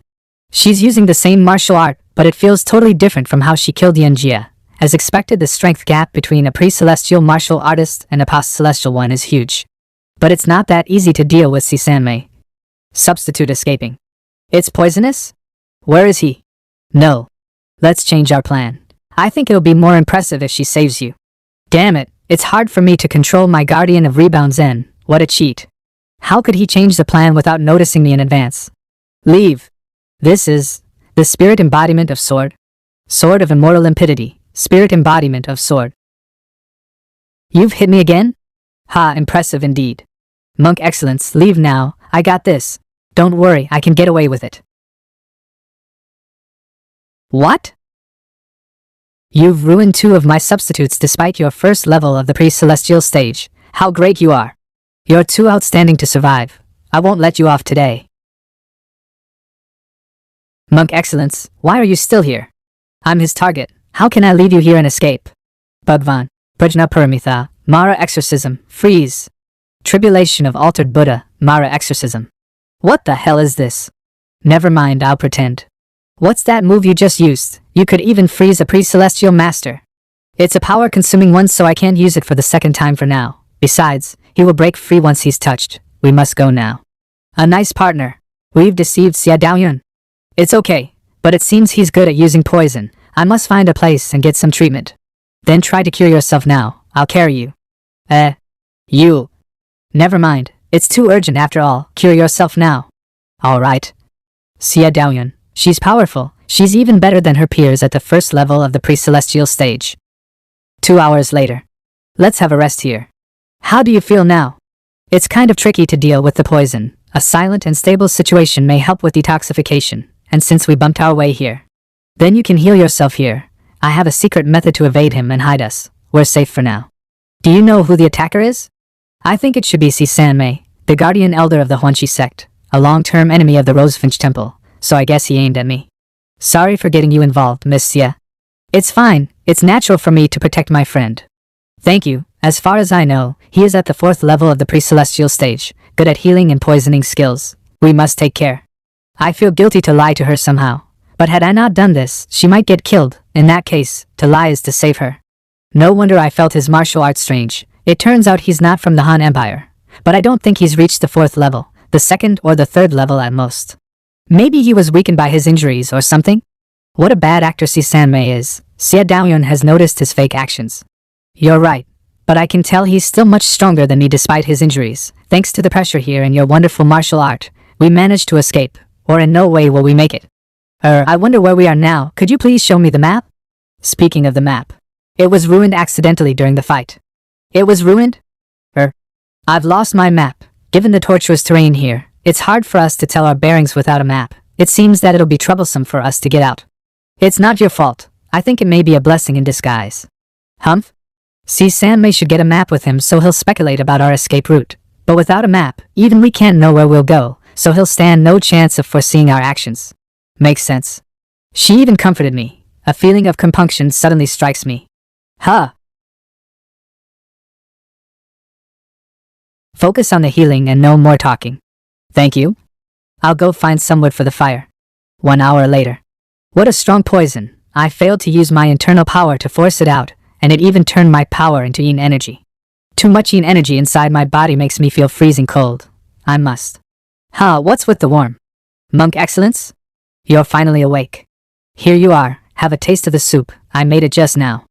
She's using the same martial art, but it feels totally different from how she killed Yan Jia. As expected, the strength gap between a pre-celestial martial artist and a post-celestial one is huge. But it's not that easy to deal with Si Sanmei. Substitute escaping. It's poisonous? Where is he? No. Let's change our plan. I think it'll be more impressive if she saves you. Damn it, it's hard for me to control my Guardian of Rebound Zen. What a cheat. How could he change the plan without noticing me in advance? Leave. This is the spirit embodiment of sword. Sword of Immortal Limpidity. Spirit embodiment of sword. You've hit me again? Ha, impressive indeed. Monk Excellence, leave now, I got this. Don't worry, I can get away with it. What? You've ruined 2 of my substitutes despite your first level of the pre-celestial stage. How great you are. You're too outstanding to survive. I won't let you off today. Monk Excellence, why are you still here? I'm his target. How can I leave you here and escape? Bhagwan, Prajna Paramitha, Mara Exorcism, Freeze. Tribulation of Altered Buddha, Mara Exorcism. What the hell is this? Never mind, I'll pretend. What's that move you just used? You could even freeze a pre-celestial master. It's a power-consuming one, so I can't use it for the second time for now. Besides, he will break free once he's touched. We must go now. A nice partner. We've deceived Xia Daoyun. It's okay, but it seems he's good at using poison. I must find a place and get some treatment. Then try to cure yourself now. I'll carry you. You. Never mind. It's too urgent after all. Cure yourself now. Alright. Xia Daoyun. She's powerful. She's even better than her peers at the first level of the pre-celestial stage. 2 hours later. Let's have a rest here. How do you feel now? It's kind of tricky to deal with the poison. A silent and stable situation may help with detoxification. And since we bumped our way here, then you can heal yourself here. I have a secret method to evade him and hide us. We're safe for now. Do you know who the attacker is? I think it should be Si Sanmei, the guardian elder of the Huanqi sect, a long-term enemy of the Rosefinch Temple, so I guess he aimed at me. Sorry for getting you involved, Miss Xia. It's fine, it's natural for me to protect my friend. Thank you. As far as I know, he is at the 4th level of the pre-celestial stage, good at healing and poisoning skills. We must take care. I feel guilty to lie to her somehow. But had I not done this, she might get killed. In that case, to lie is to save her. No wonder I felt his martial arts strange. It turns out he's not from the Han Empire. But I don't think he's reached the 4th level, the 2nd or the 3rd level at most. Maybe he was weakened by his injuries or something? What a bad actor Si Sanmei is. Xia Daoyun has noticed his fake actions. You're right. But I can tell he's still much stronger than me despite his injuries. Thanks to the pressure here and your wonderful martial art, we managed to escape. Or in no way will we make it. I wonder where we are now. Could you please show me the map? Speaking of the map, it was ruined accidentally during the fight. It was ruined? I've lost my map. Given the tortuous terrain here, it's hard for us to tell our bearings without a map. It seems that it'll be troublesome for us to get out. It's not your fault. I think it may be a blessing in disguise. Humph? Si Sanmei should get a map with him so he'll speculate about our escape route. But without a map, even we can't know where we'll go, so he'll stand no chance of foreseeing our actions. Makes sense. She even comforted me. A feeling of compunction suddenly strikes me. Huh. Focus on the healing and no more talking. Thank you. I'll go find some wood for the fire. 1 hour later. What a strong poison. I failed to use my internal power to force it out, and it even turned my power into yin energy. Too much yin energy inside my body makes me feel freezing cold. I must. What's with the warm? Monk Excellence? You're finally awake. Here you are, have a taste of the soup. I made it just now.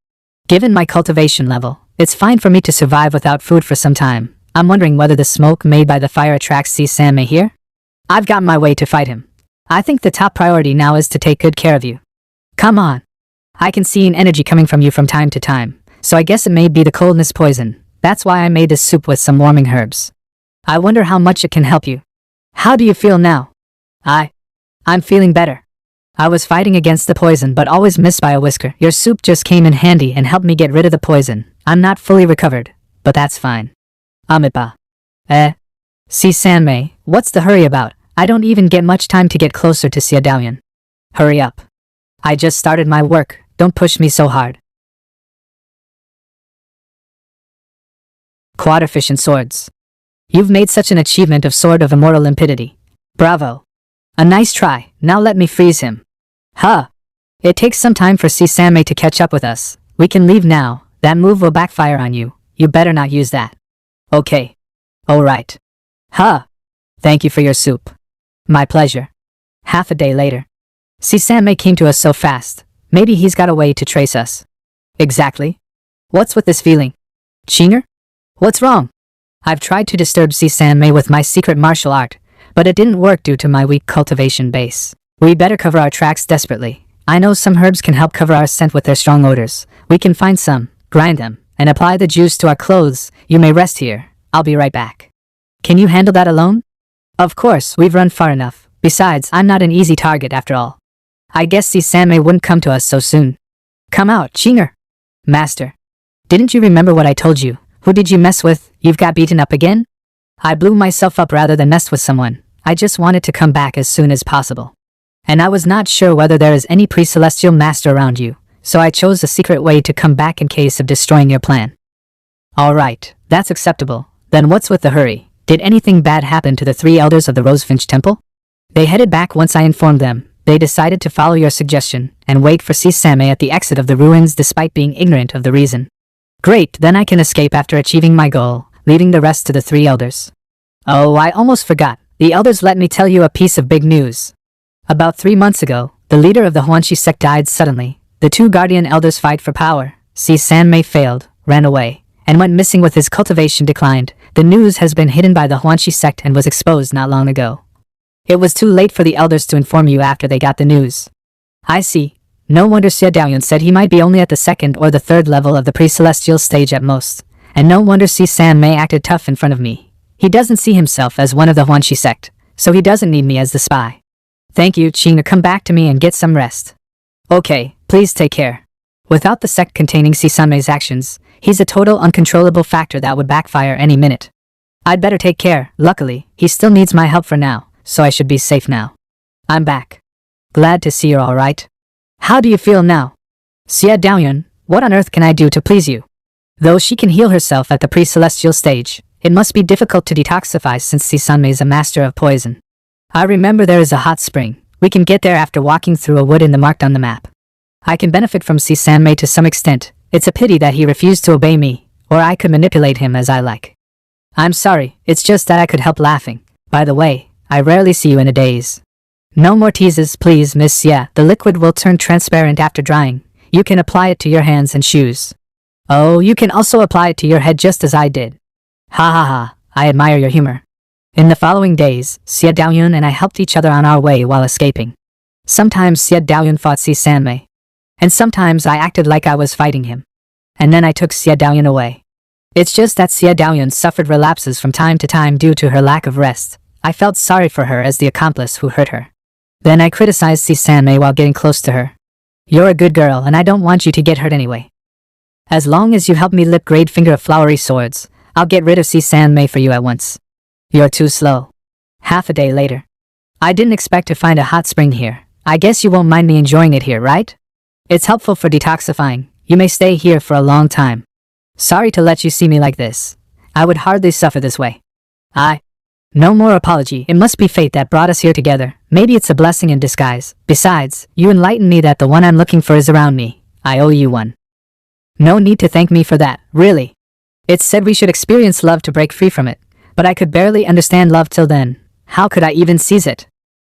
Given my cultivation level, it's fine for me to survive without food for some time. I'm wondering whether the smoke made by the fire attracts Si Sanmei here? I've got my way to fight him. I think the top priority now is to take good care of you. Come on. I can see an energy coming from you from time to time, so I guess it may be the coldness poison. That's why I made this soup with some warming herbs. I wonder how much it can help you. How do you feel now? I'm feeling better. I was fighting against the poison but always missed by a whisker. Your soup just came in handy and helped me get rid of the poison. I'm not fully recovered, but that's fine. Amitabha. See Sanmei, what's the hurry about? I don't even get much time to get closer to Xie Daoyun. Hurry up. I just started my work, don't push me so hard. Quad efficient swords. You've made such an achievement of Sword of Immortal Limpidity. Bravo. A nice try, now let me freeze him. Huh. It takes some time for C. Sanmei to catch up with us. We can leave now, that move will backfire on you. You better not use that. Okay. Alright. Huh. Thank you for your soup. My pleasure. Half a day later. C. Sanmei came to us so fast. Maybe he's got a way to trace us. Exactly. What's with this feeling? Chinger? What's wrong? I've tried to disturb C. Sanmei with my secret martial art, but it didn't work due to my weak cultivation base. We better cover our tracks desperately. I know some herbs can help cover our scent with their strong odors. We can find some, grind them, and apply the juice to our clothes. You may rest here. I'll be right back. Can you handle that alone? Of course, we've run far enough. Besides, I'm not an easy target after all. I guess C. Sanmei wouldn't come to us so soon. Come out, Chinger. Master. Didn't you remember what I told you? Who did you mess with? You've got beaten up again? I blew myself up rather than mess with someone. I just wanted to come back as soon as possible. And I was not sure whether there is any pre-celestial master around you, so I chose a secret way to come back in case of destroying your plan. Alright, that's acceptable. Then what's with the hurry? Did anything bad happen to the 3 elders of the Rosefinch Temple? They headed back once I informed them. They decided to follow your suggestion and wait for C. Sanmei at the exit of the ruins despite being ignorant of the reason. Great, then I can escape after achieving my goal, leaving the rest to the 3 elders. Oh, I almost forgot. The elders, let me tell you a piece of big news. About 3 months ago, the leader of the Huanxi sect died suddenly. The 2 guardian elders fight for power. C. Sanmei failed, ran away, and went missing with his cultivation declined. The news has been hidden by the Huanxi sect and was exposed not long ago. It was too late for the elders to inform you after they got the news. I see. No wonder Xie Daoyun said he might be only at the 2nd or the 3rd level of the pre-celestial stage at most. And no wonder C. Sanmei acted tough in front of me. He doesn't see himself as one of the Huanxi sect, so he doesn't need me as the spy. Thank you, Qing. Come back to me and get some rest. Okay, please take care. Without the sect containing C. Sanmei's actions, he's a total uncontrollable factor that would backfire any minute. I'd better take care. Luckily, he still needs my help for now, so I should be safe now. I'm back. Glad to see you're alright. How do you feel now? Xie Daoyun, what on earth can I do to please you? Though she can heal herself at the pre-celestial stage, it must be difficult to detoxify since C. Sanmei is a master of poison. I remember there is a hot spring. We can get there after walking through a wood in the marked on the map. I can benefit from C. Sanmei to some extent. It's a pity that he refused to obey me, or I could manipulate him as I like. I'm sorry, it's just that I could help laughing. By the way, I rarely see you in a daze. No more teases, please, Miss Xie. The liquid will turn transparent after drying. You can apply it to your hands and shoes. Oh, you can also apply it to your head just as I did. Ha ha ha, I admire your humor. In the following days, Xie Daoyun and I helped each other on our way while escaping. Sometimes Xie Daoyun fought C. Sanmei, and sometimes I acted like I was fighting him. And then I took Xie Daoyun away. It's just that Xie Daoyun suffered relapses from time to time due to her lack of rest. I felt sorry for her as the accomplice who hurt her. Then I criticized C. Sanmei while getting close to her. You're a good girl and I don't want you to get hurt anyway. As long as you help me lip grade finger of flowery swords, I'll get rid of C. Sanmei for you at once. You're too slow. Half a day later. I didn't expect to find a hot spring here. I guess you won't mind me enjoying it here, right? It's helpful for detoxifying. You may stay here for a long time. Sorry to let you see me like this. I would hardly suffer this way. No more apology. It must be fate that brought us here together. Maybe it's a blessing in disguise. Besides, you enlightened me that the one I'm looking for is around me. I owe you one. No need to thank me for that, really. It's said we should experience love to break free from it. But I could barely understand love till then. How could I even seize it?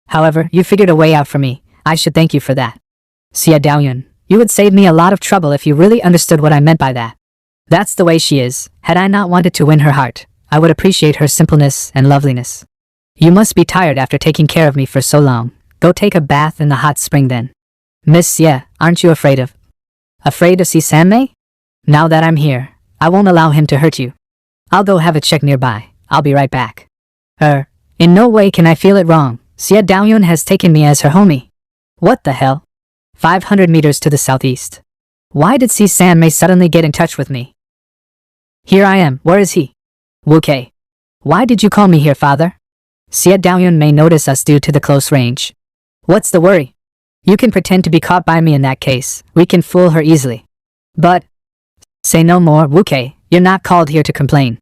However, you figured a way out for me. I should thank you for that. Xie Daoyun, you would save me a lot of trouble if you really understood what I meant by that. That's the way she is. Had I not wanted to win her heart, I would appreciate her simpleness and loveliness. You must be tired after taking care of me for so long. Go take a bath in the hot spring then. Miss Xie, aren't you afraid of C. Sanmei? Now that I'm here, I won't allow him to hurt you. I'll go have a check nearby. I'll be right back. In no way can I feel it wrong. Xie Daoyun has taken me as her homie. What the hell? 500 meters to the southeast. Why did C. Sanmei suddenly get in touch with me? Here I am. Where is he? Wu Kei. Why did you call me here, father? Xie Daoyun may notice us due to the close range. What's the worry? You can pretend to be caught by me in that case. We can fool her easily. But say no more, Wu Kei. You're not called here to complain.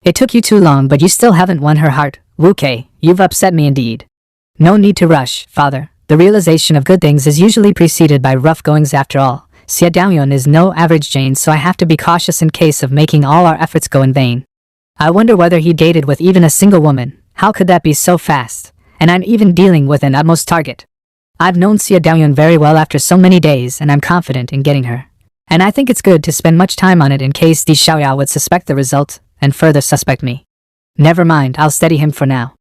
It took you too long, but you still haven't won her heart. Wu Kei, you've upset me indeed. No need to rush, father. The realization of good things is usually preceded by rough goings after all. Xie Daoyun is no average Jane, so I have to be cautious in case of making all our efforts go in vain. I wonder whether he dated with even a single woman. How could that be so fast? And I'm even dealing with an utmost target. I've known Xie Daoyun very well after so many days, and I'm confident in getting her. And I think it's good to spend much time on it in case Di Xiaoyao would suspect the result and further suspect me. Never mind, I'll steady him for now.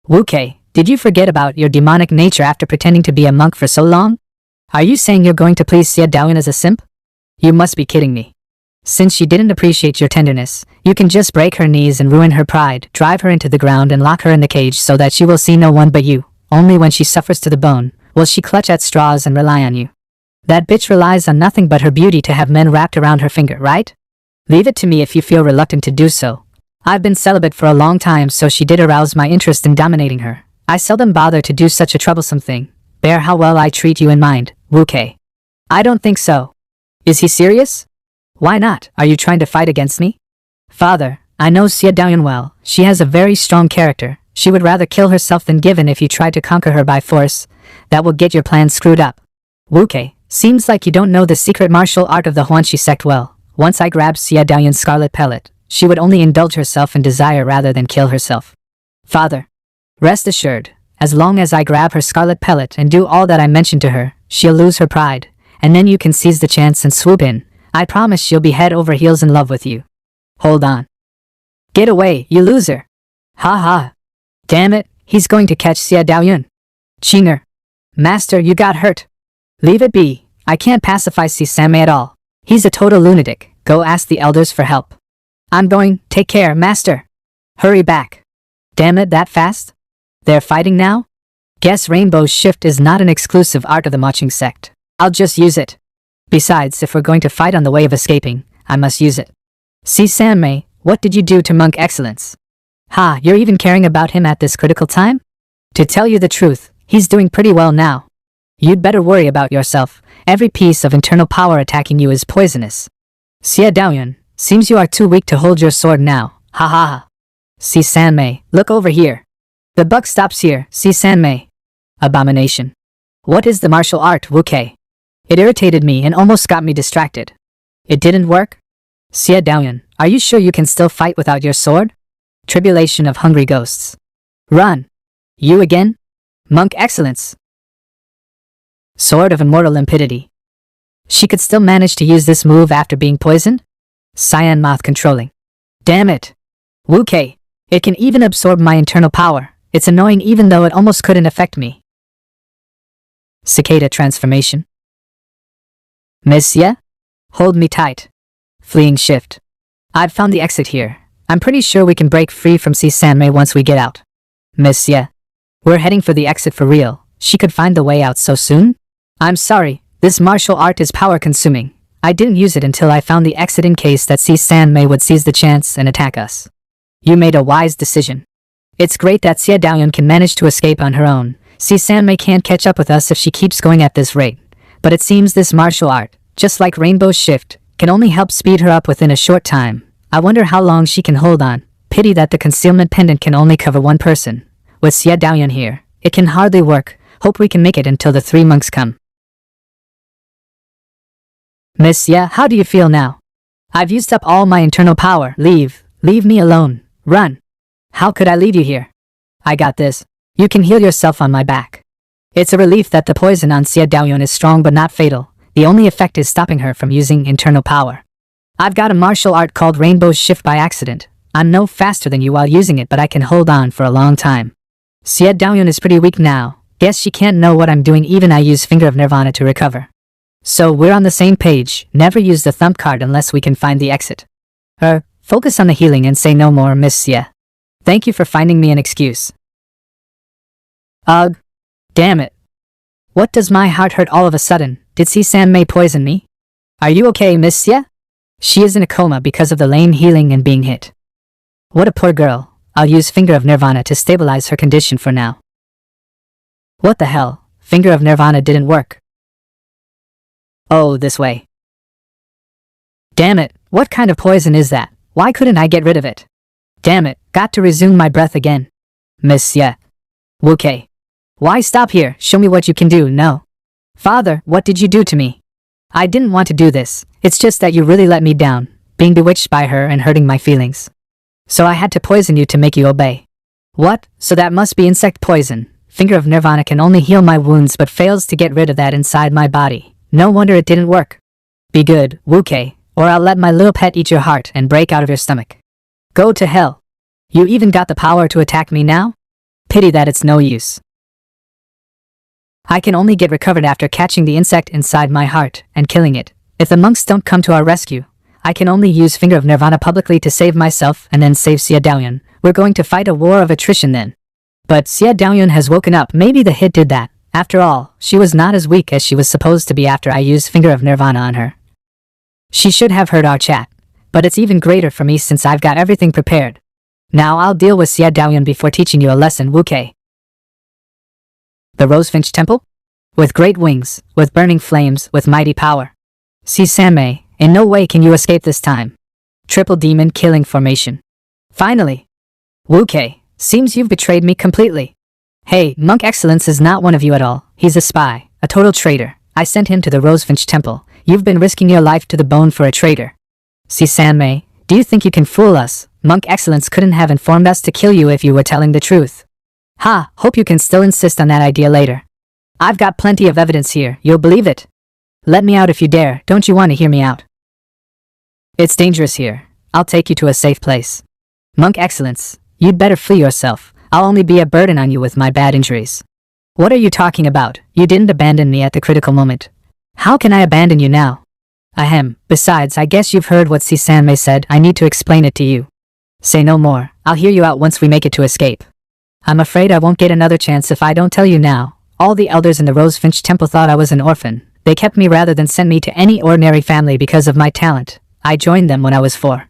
Wu Kei, did you forget about your demonic nature after pretending to be a monk for so long? Are you saying you're going to please Xie Daoyun as a simp? You must be kidding me. Since she didn't appreciate your tenderness, you can just break her knees and ruin her pride, drive her into the ground and lock her in the cage so that she will see no one but you. Only when she suffers to the bone will she clutch at straws and rely on you. That bitch relies on nothing but her beauty to have men wrapped around her finger, right? Leave it to me if you feel reluctant to do so. I've been celibate for a long time, so she did arouse my interest in dominating her. I seldom bother to do such a troublesome thing. Bear how well I treat you in mind, Wu Kei. I don't think so. Is he serious? Why not? Are you trying to fight against me? Father, I know Xie Daoyun well. She has a very strong character. She would rather kill herself than give in if you try to conquer her by force. That will get your plans screwed up. Wu Kei, seems like you don't know the secret martial art of the Huanxi sect well. Once I grabbed Xie Daoyun's scarlet pellet, she would only indulge herself in desire rather than kill herself. Father, rest assured, as long as I grab her scarlet pellet and do all that I mentioned to her, she'll lose her pride, and then you can seize the chance and swoop in. I promise she'll be head over heels in love with you. Hold on. Get away, you loser. Ha ha. Damn it, he's going to catch Xie Daoyun. Chinger. Master, you got hurt. Leave it be. I can't pacify Samei at all. He's a total lunatic. Go ask the elders for help. I'm going. Take care, master. Hurry back. Damn it, that fast? They're fighting now? Guess Rainbow's Shift is not an exclusive art of the Maching sect. I'll just use it. Besides, if we're going to fight on the way of escaping, I must use it. Samei, what did you do to Monk Excellence? Ha, you're even caring about him at this critical time? To tell you the truth, he's doing pretty well now. You'd better worry about yourself. Every piece of internal power attacking you is poisonous. Xie Daoyun, seems you are too weak to hold your sword now. Ha ha ha. Samei, look over here. The buck stops here, Samei. Abomination. What is the martial art, Wu Kei? It irritated me and almost got me distracted. It didn't work? Xie Daoyun, are you sure you can still fight without your sword? Tribulation of hungry ghosts. Run. You again? Monk Excellence. Sword of Immortal Limpidity. She could still manage to use this move after being poisoned? Cyan Moth controlling. Damn it. Wu Kei, it can even absorb my internal power. It's annoying even though it almost couldn't affect me. Cicada transformation. Miss Ye? Hold me tight. Fleeing shift. I've found the exit here. I'm pretty sure we can break free from Samei once we get out. Miss Ye? We're heading for the exit for real. She could find the way out so soon? I'm sorry, this martial art is power-consuming. I didn't use it until I found the exit in case that Samei would seize the chance and attack us. You made a wise decision. It's great that Xie Daoyun can manage to escape on her own. Samei can't catch up with us if she keeps going at this rate. But it seems this martial art, just like Rainbow's Shift, can only help speed her up within a short time. I wonder how long she can hold on. Pity that the concealment pendant can only cover one person. With Xie Daoyun here, it can hardly work. Hope we can make it until the 3 monks come. Miss Ye, how do you feel now? I've used up all my internal power. Leave me alone. Run. How could I leave you here? I got this. You can heal yourself on my back. It's a relief that the poison on Xie Daoyun is strong but not fatal. The only effect is stopping her from using internal power. I've got a martial art called Rainbow's Shift by accident. I'm no faster than you while using it, but I can hold on for a long time. Xie Daoyun is pretty weak now. Guess she can't know what I'm doing, even I use Finger of Nirvana to recover. So we're on the same page. Never use the thumb card unless we can find the exit. Focus on the healing and say no more, Miss Ye. Thank you for finding me an excuse. Ugh. Damn it. What does my heart hurt all of a sudden? Did Samei poison me? Are you okay, Miss Ye? She is in a coma because of the lame healing and being hit. What a poor girl. I'll use Finger of Nirvana to stabilize her condition for now. What the hell? Finger of Nirvana didn't work. Oh, this way. Damn it, what kind of poison is that? Why couldn't I get rid of it? Damn it, got to resume my breath again. Miss yeah. Okay. Why stop here? Show me what you can do. No. Father, what did you do to me? I didn't want to do this. It's just that you really let me down, being bewitched by her and hurting my feelings. So I had to poison you to make you obey. What? So that must be insect poison. Finger of Nirvana can only heal my wounds but fails to get rid of that inside my body. No wonder it didn't work. Be good, Wu-Kei, or I'll let my little pet eat your heart and break out of your stomach. Go to hell. You even got the power to attack me now? Pity that it's no use. I can only get recovered after catching the insect inside my heart and killing it. If the monks don't come to our rescue, I can only use Finger of Nirvana publicly to save myself and then save Xia Daoyun. We're going to fight a war of attrition then. But Xia Daoyun has woken up. Maybe the hit did that. After all, she was not as weak as she was supposed to be after I used Finger of Nirvana on her. She should have heard our chat, but it's even greater for me since I've got everything prepared. Now I'll deal with Xia Daoyun before teaching you a lesson, Wu-Kei. The Rosefinch Temple? With great wings, with burning flames, with mighty power. See Sanmei, in no way can you escape this time. Triple demon killing formation. Finally. Wu-Kei, seems you've betrayed me completely. Hey, Monk Excellence is not one of you at all. He's a spy, a total traitor. I sent him to the Rosefinch Temple. You've been risking your life to the bone for a traitor. See Sanmei, do you think you can fool us? Monk Excellence couldn't have informed us to kill you if you were telling the truth. Ha, hope you can still insist on that idea later. I've got plenty of evidence here, you'll believe it. Let me out if you dare, don't you want to hear me out? It's dangerous here. I'll take you to a safe place. Monk Excellence, you'd better flee yourself. I'll only be a burden on you with my bad injuries. What are you talking about? You didn't abandon me at the critical moment. How can I abandon you now? Ahem, besides I guess you've heard what Sanmei said. I need to explain it to you. Say no more, I'll hear you out once we make it to escape. I'm afraid I won't get another chance if I don't tell you now. All the elders in the Rosefinch Temple thought I was an orphan. They kept me rather than send me to any ordinary family because of my talent. I joined them when I was 4.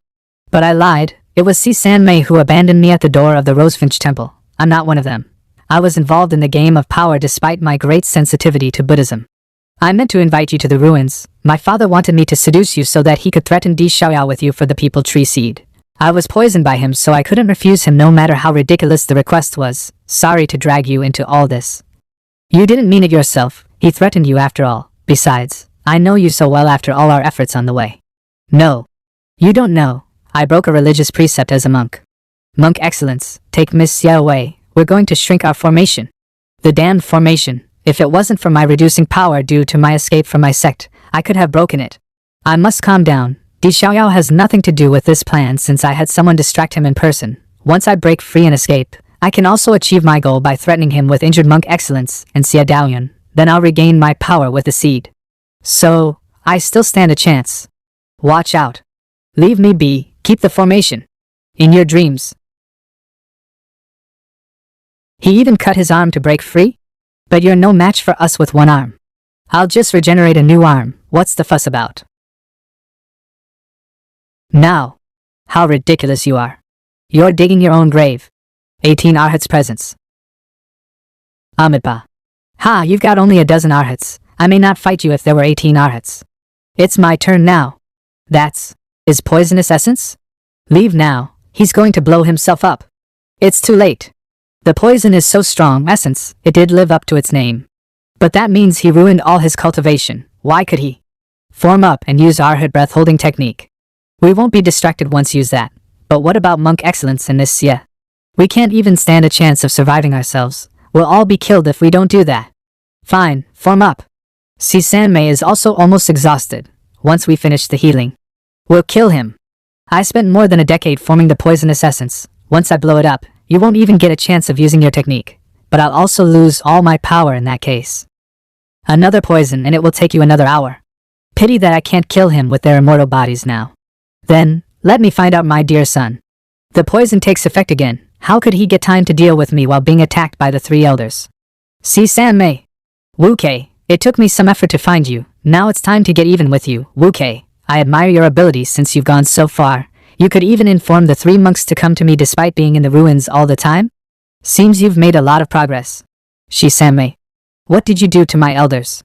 But I lied. It was Sanmei who abandoned me at the door of the Rosefinch Temple. I'm not one of them. I was involved in the game of power despite my great sensitivity to Buddhism. I meant to invite you to the ruins. My father wanted me to seduce you so that he could threaten Di Xiaoyao with you for the people tree seed. I was poisoned by him so I couldn't refuse him no matter how ridiculous the request was. Sorry to drag you into all this. You didn't mean it yourself. He threatened you after all. Besides, I know you so well after all our efforts on the way. No. You don't know. I broke a religious precept as a monk. Monk Excellence, take Miss Xia away. We're going to shrink our formation. The damned formation. If it wasn't for my reducing power due to my escape from my sect, I could have broken it. I must calm down. Di Xiaoyao has nothing to do with this plan since I had someone distract him in person. Once I break free and escape, I can also achieve my goal by threatening him with injured Monk Excellence and Xia Daoyun. Then I'll regain my power with the seed. So, I still stand a chance. Watch out. Leave me be, keep the formation. In your dreams. He even cut his arm to break free? But you're no match for us with one arm. I'll just regenerate a new arm. What's the fuss about? Now. How ridiculous you are. You're digging your own grave. 18 Arhats presence. Amitabha. Ha, you've got only a dozen Arhats. I may not fight you if there were 18 Arhats. It's my turn now. Is poisonous essence? Leave now. He's going to blow himself up. It's too late. The poison is so strong, essence, it did live up to its name. But that means he ruined all his cultivation. Why could he? Form up and use Arhat breath holding technique. We won't be distracted once use that. But what about Monk Excellence and this Xia? We can't even stand a chance of surviving ourselves. We'll all be killed if we don't do that. Fine, form up. See Sanmei is also almost exhausted. Once we finish the healing, we'll kill him. I spent more than a decade forming the poisonous essence. Once I blow it up, you won't even get a chance of using your technique. But I'll also lose all my power in that case. Another poison and it will take you another hour. Pity that I can't kill him with their immortal bodies now. Then, let me find out, my dear son. The poison takes effect again. How could he get time to deal with me while being attacked by the 3 elders? See Sanmei. Wu-Kei, it took me some effort to find you. Now it's time to get even with you. Wu-Kei, I admire your abilities since you've gone so far. You could even inform the 3 monks to come to me despite being in the ruins all the time? Seems you've made a lot of progress. Shisanmei. What did you do to my elders?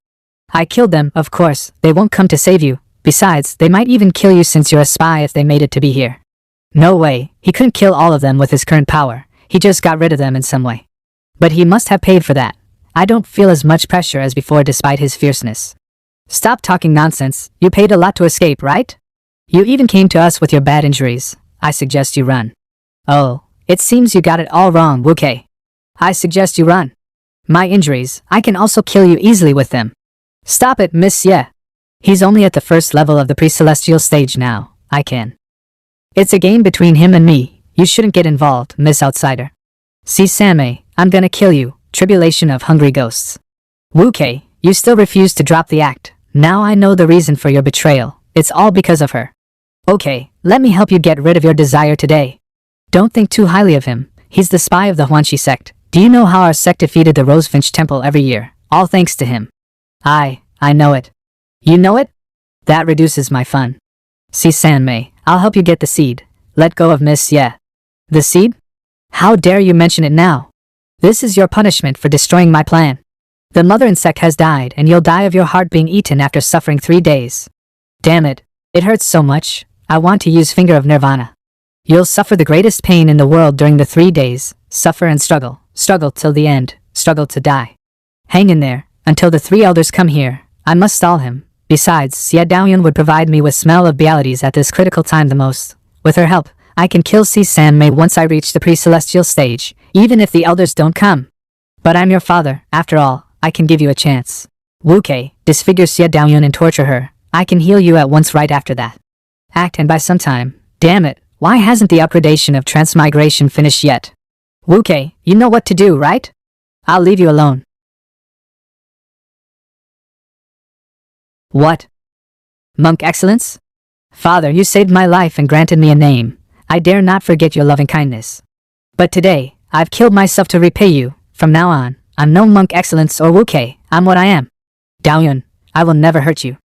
I killed them, of course. They won't come to save you. Besides, they might even kill you since you're a spy if they made it to be here. No way, he couldn't kill all of them with his current power. He just got rid of them in some way. But he must have paid for that. I don't feel as much pressure as before despite his fierceness. Stop talking nonsense. You paid a lot to escape, right? You even came to us with your bad injuries. I suggest you run. Oh, it seems you got it all wrong, Wuke. I suggest you run. My injuries, I can also kill you easily with them. Stop it, monsieur. He's only at the first level of the pre-celestial stage now. I can. It's a game between him and me. You shouldn't get involved, Miss Outsider. Shisanmei, I'm gonna kill you. Tribulation of hungry ghosts. Wuke, you still refuse to drop the act. Now I know the reason for your betrayal. It's all because of her. Okay, let me help you get rid of your desire today. Don't think too highly of him. He's the spy of the Huanxi sect. Do you know how our sect defeated the Rosefinch Temple every year? All thanks to him. I know it. You know it? That reduces my fun. Shisanmei, I'll help you get the seed. Let go of Miss Ye. The seed? How dare you mention it now? This is your punishment for destroying my plan. The mother insect has died and you'll die of your heart being eaten after suffering 3 days. Damn it. It hurts so much. I want to use Finger of Nirvana. You'll suffer the greatest pain in the world during the 3 days. Suffer and struggle. Struggle till the end. Struggle to die. Hang in there, until the 3 elders come here. I must stall him. Besides, Xie Daoyun would provide me with smell of realities at this critical time the most. With her help, I can kill Shisanmei once I reach the pre-celestial stage, even if the elders don't come. But I'm your father, after all, I can give you a chance. Wuke, disfigure Xie Daoyun and torture her. I can heal you at once right after that. Act and by some time. Damn it, why hasn't the upgradation of transmigration finished yet? Wuke, you know what to do, right? I'll leave you alone. What? Monk Excellence? Father, you saved my life and granted me a name. I dare not forget your loving kindness. But today, I've killed myself to repay you. From now on, I'm no Monk Excellence or Wuke. I'm what I am. Daoyun, I will never hurt you.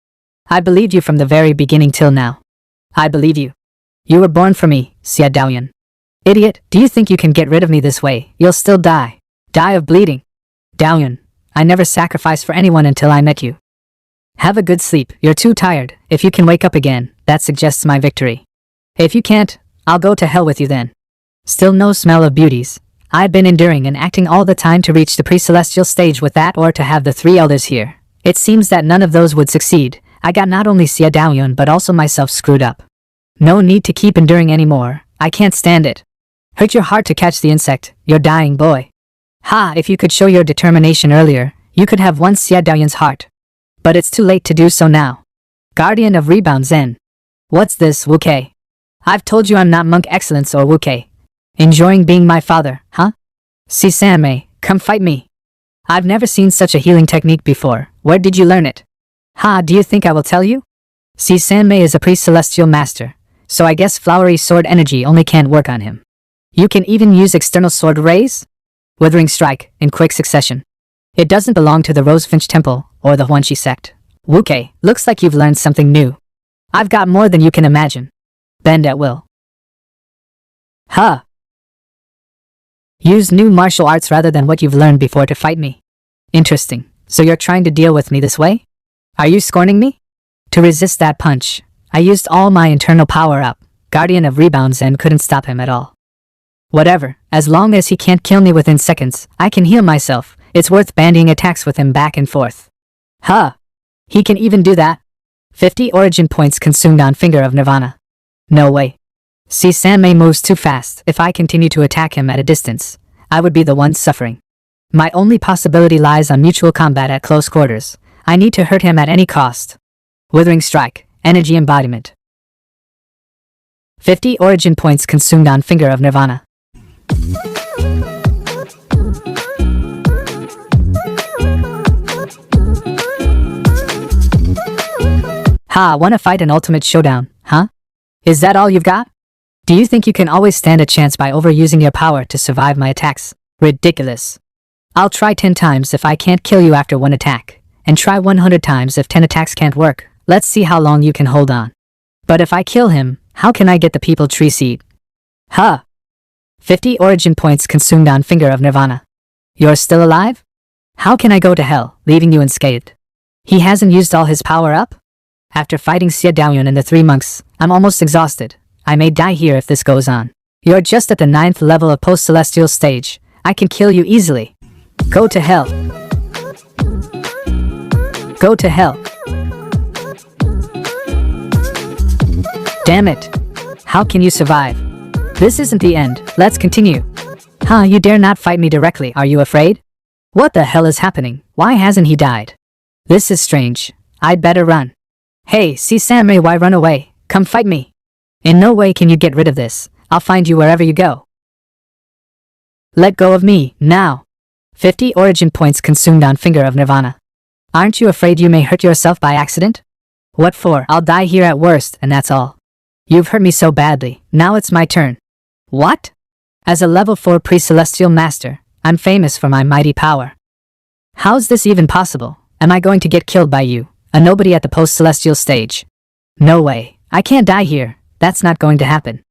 I believed you from the very beginning till now. I believe you. You were born for me, Xie Daoyun. Idiot, do you think you can get rid of me this way? You'll still die. Die of bleeding. Daoyun, I never sacrificed for anyone until I met you. Have a good sleep. You're too tired. If you can wake up again, that suggests my victory. If you can't, I'll go to hell with you then. Still no smell of beauties. I've been enduring and acting all the time to reach the pre-celestial stage with that or to have the 3 elders here. It seems that none of those would succeed. I got not only Xie Daoyun but also myself screwed up. No need to keep enduring anymore. I can't stand it. Hurt your heart to catch the insect, you're dying boy. Ha, if you could show your determination earlier, you could have won Xie Daoyun's heart. But it's too late to do so now. Guardian of Rebound Zen. What's this, Wuke? I've told you I'm not Monk Excellence or Wuke. Enjoying being my father, huh? Shisanmei, come fight me. I've never seen such a healing technique before. Where did you learn it? Ha, do you think I will tell you? Shisanmei is a pre-celestial master, so I guess flowery sword energy only can't work on him. You can even use external sword rays? Withering strike, in quick succession. It doesn't belong to the Rosefinch Temple or the Huanxi sect. Wuke, looks like you've learned something new. I've got more than you can imagine. Bend at will. Huh. Use new martial arts rather than what you've learned before to fight me. Interesting. So you're trying to deal with me this way? Are you scorning me? To resist that punch, I used all my internal power up. Guardian of Rebounds and couldn't stop him at all. Whatever, as long as he can't kill me within seconds, I can heal myself. It's worth bandying attacks with him back and forth. Huh. He can even do that? 50 origin points consumed on Finger of Nirvana. No way. Shisanmei moves too fast. If I continue to attack him at a distance, I would be the one suffering. My only possibility lies on mutual combat at close quarters. I need to hurt him at any cost. Withering Strike, Energy Embodiment. 50 origin points consumed on Finger of Nirvana. Ha, wanna fight an ultimate showdown, huh? Is that all you've got? Do you think you can always stand a chance by overusing your power to survive my attacks? Ridiculous. I'll try 10 times if I can't kill you after 1 attack, and try 100 times if 10 attacks can't work. Let's see how long you can hold on. But if I kill him, How can I get the people tree seed? Huh. 50 origin points consumed on Finger of Nirvana. You're still alive? How can I go to hell, leaving you unscathed? He hasn't used all his power up? After fighting Xie Daoyun and the 3 monks, I'm almost exhausted. I may die here if this goes on. You're just at the 9th level of post-celestial stage. I can kill you easily. Go to hell. Go to hell. Damn it. How can you survive? This isn't the end. Let's continue. Huh, you dare not fight me directly, are you afraid? What the hell is happening? Why hasn't he died? This is strange. I'd better run. Hey, Samurai, why run away? Come fight me. In no way can you get rid of this. I'll find you wherever you go. Let go of me, now. 50 origin points consumed on Finger of Nirvana. Aren't you afraid you may hurt yourself by accident? What for? I'll die here at worst, and that's all. You've hurt me so badly. Now it's my turn. What? As a level 4 pre-celestial master, I'm famous for my mighty power. How's this even possible? Am I going to get killed by you, a nobody at the post-celestial stage? No way. I can't die here. That's not going to happen.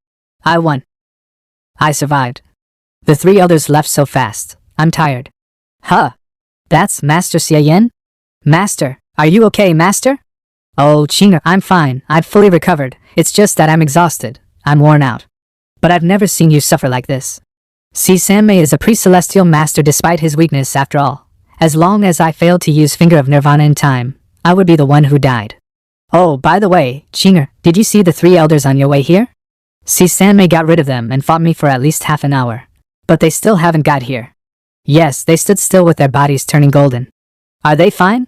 I won. I survived. The 3 others left so fast. I'm tired. Huh. That's Master Xie Yan? Master, are you okay, Master? Oh, Qing'er, I'm fine. I've fully recovered. It's just that I'm exhausted. I'm worn out. But I've never seen you suffer like this. Samurai is a pre-celestial master despite his weakness after all. As long as I failed to use Finger of Nirvana in time, I would be the one who died. Oh, by the way, Qing'er, did you see the 3 elders on your way here? Samurai got rid of them and fought me for at least half an hour. But they still haven't got here. Yes, they stood still with their bodies turning golden. Are they fine?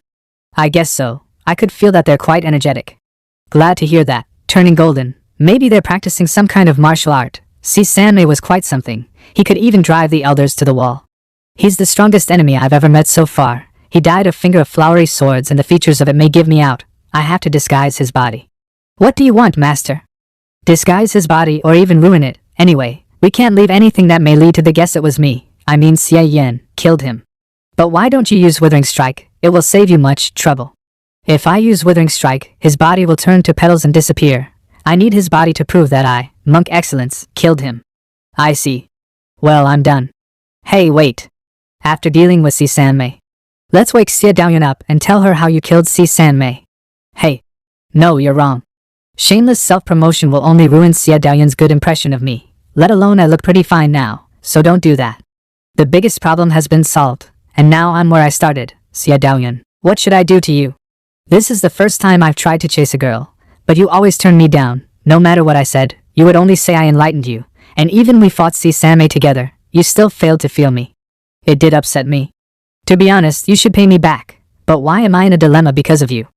I guess so. I could feel that they're quite energetic. Glad to hear that. Turning golden. Maybe they're practicing some kind of martial art. Samurai was quite something. He could even drive the elders to the wall. He's the strongest enemy I've ever met so far. He died of Finger of Flowery Swords and the features of it may give me out. I have to disguise his body. What do you want, Master? Disguise his body or even ruin it. Anyway, we can't leave anything that may lead to the guess it was me. I mean Xie Yan killed him. But why don't you use Withering Strike? It will save you much trouble. If I use Withering Strike, his body will turn to petals and disappear. I need his body to prove that I, Monk Excellence, killed him. I see. Well, I'm done. Hey, wait. After dealing with Samurai, let's wake Xie Daoyun up and tell her how you killed Samuai. Hey. No, you're wrong. Shameless self-promotion will only ruin Xie Daoyun's good impression of me. Let alone I look pretty fine now, so don't do that. The biggest problem has been solved, and now I'm where I started. Xie Daoyun, what should I do to you? This is the first time I've tried to chase a girl, but you always turn me down. No matter what I said, you would only say I enlightened you, and even we fought Samuai together, you still failed to feel me. It did upset me. To be honest, you should pay me back, but why am I in a dilemma because of you?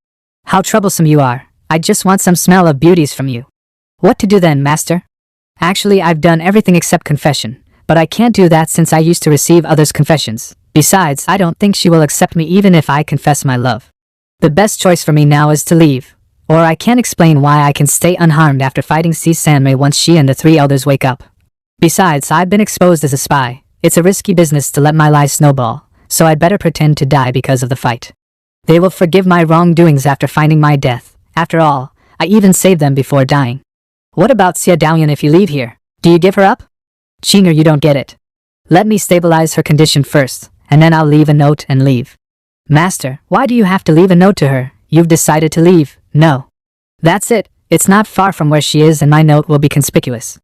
How troublesome you are. I just want some smell of beauties from you. What to do then, Master? Actually, I've done everything except confession, but I can't do that since I used to receive others' confessions. Besides, I don't think she will accept me even if I confess my love. The best choice for me now is to leave, or I can't explain why I can stay unharmed after fighting Samuai once she and the 3 elders wake up. Besides, I've been exposed as a spy. It's a risky business to let my lies snowball, so I'd better pretend to die because of the fight. They will forgive my wrongdoings after finding my death. After all, I even saved them before dying. What about Xie Daoyun if you leave here? Do you give her up? Qing'er, you don't get it. Let me stabilize her condition first, and then I'll leave a note and leave. Master, why do you have to leave a note to her? You've decided to leave. No. That's it. It's not far from where she is and my note will be conspicuous.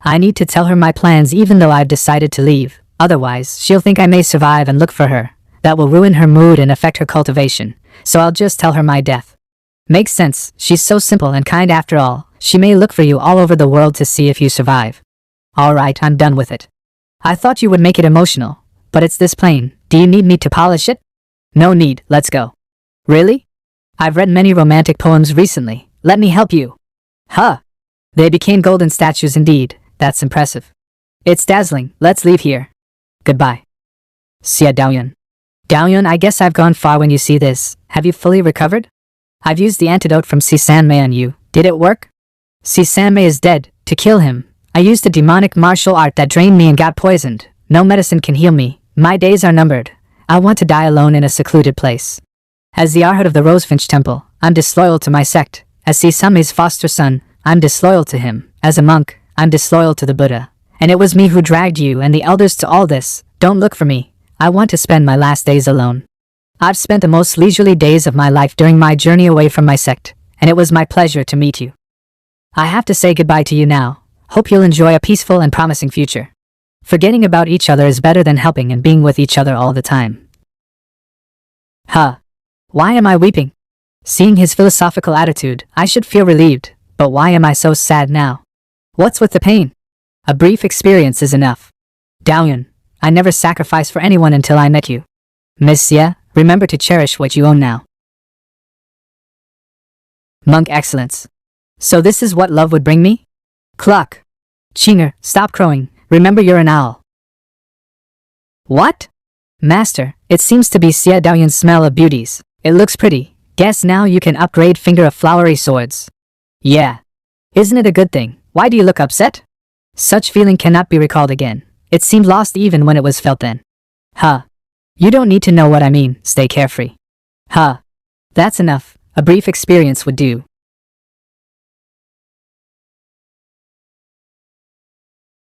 I need to tell her my plans even though I've decided to leave. Otherwise, she'll think I may survive and look for her. That will ruin her mood and affect her cultivation, so I'll just tell her my death. Makes sense. She's so simple and kind after all. She may look for you all over the world to see if you survive. Alright, I'm done with it. I thought you would make it emotional, but it's this plain. Do you need me to polish it? No need, let's go. Really? I've read many romantic poems recently. Let me help you. Huh. They became golden statues indeed. That's impressive. It's dazzling. Let's leave here. Goodbye. Xie Daoyun. Daoyun, I guess I've gone far when you see this. Have you fully recovered? I've used the antidote from Samuai on you. Did it work? Samuai is dead. To kill him, I used a demonic martial art that drained me and got poisoned. No medicine can heal me. My days are numbered. I want to die alone in a secluded place. As the Arhat of the Rosefinch Temple, I'm disloyal to my sect. As Samuai's foster son, I'm disloyal to him. As a monk, I'm disloyal to the Buddha. And it was me who dragged you and the elders to all this. Don't look for me. I want to spend my last days alone. I've spent the most leisurely days of my life during my journey away from my sect, and it was my pleasure to meet you. I have to say goodbye to you now. Hope you'll enjoy a peaceful and promising future. Forgetting about each other is better than helping and being with each other all the time. Huh. Why am I weeping? Seeing his philosophical attitude, I should feel relieved, but why am I so sad now? What's with the pain? A brief experience is enough. Daoyun, I never sacrificed for anyone until I met you. Miss Ye, remember to cherish what you own now. Monk excellence. So this is what love would bring me? Cluck. Chinger, stop crowing. Remember you're an owl. What? Master, it seems to be Xie Daoyun's smell of beauties. It looks pretty. Guess now you can upgrade finger of flowery swords. Yeah. Isn't it a good thing? Why do you look upset? Such feeling cannot be recalled again. It seemed lost even when it was felt then. Huh. You don't need to know what I mean. Stay carefree. Huh. That's enough. A brief experience would do.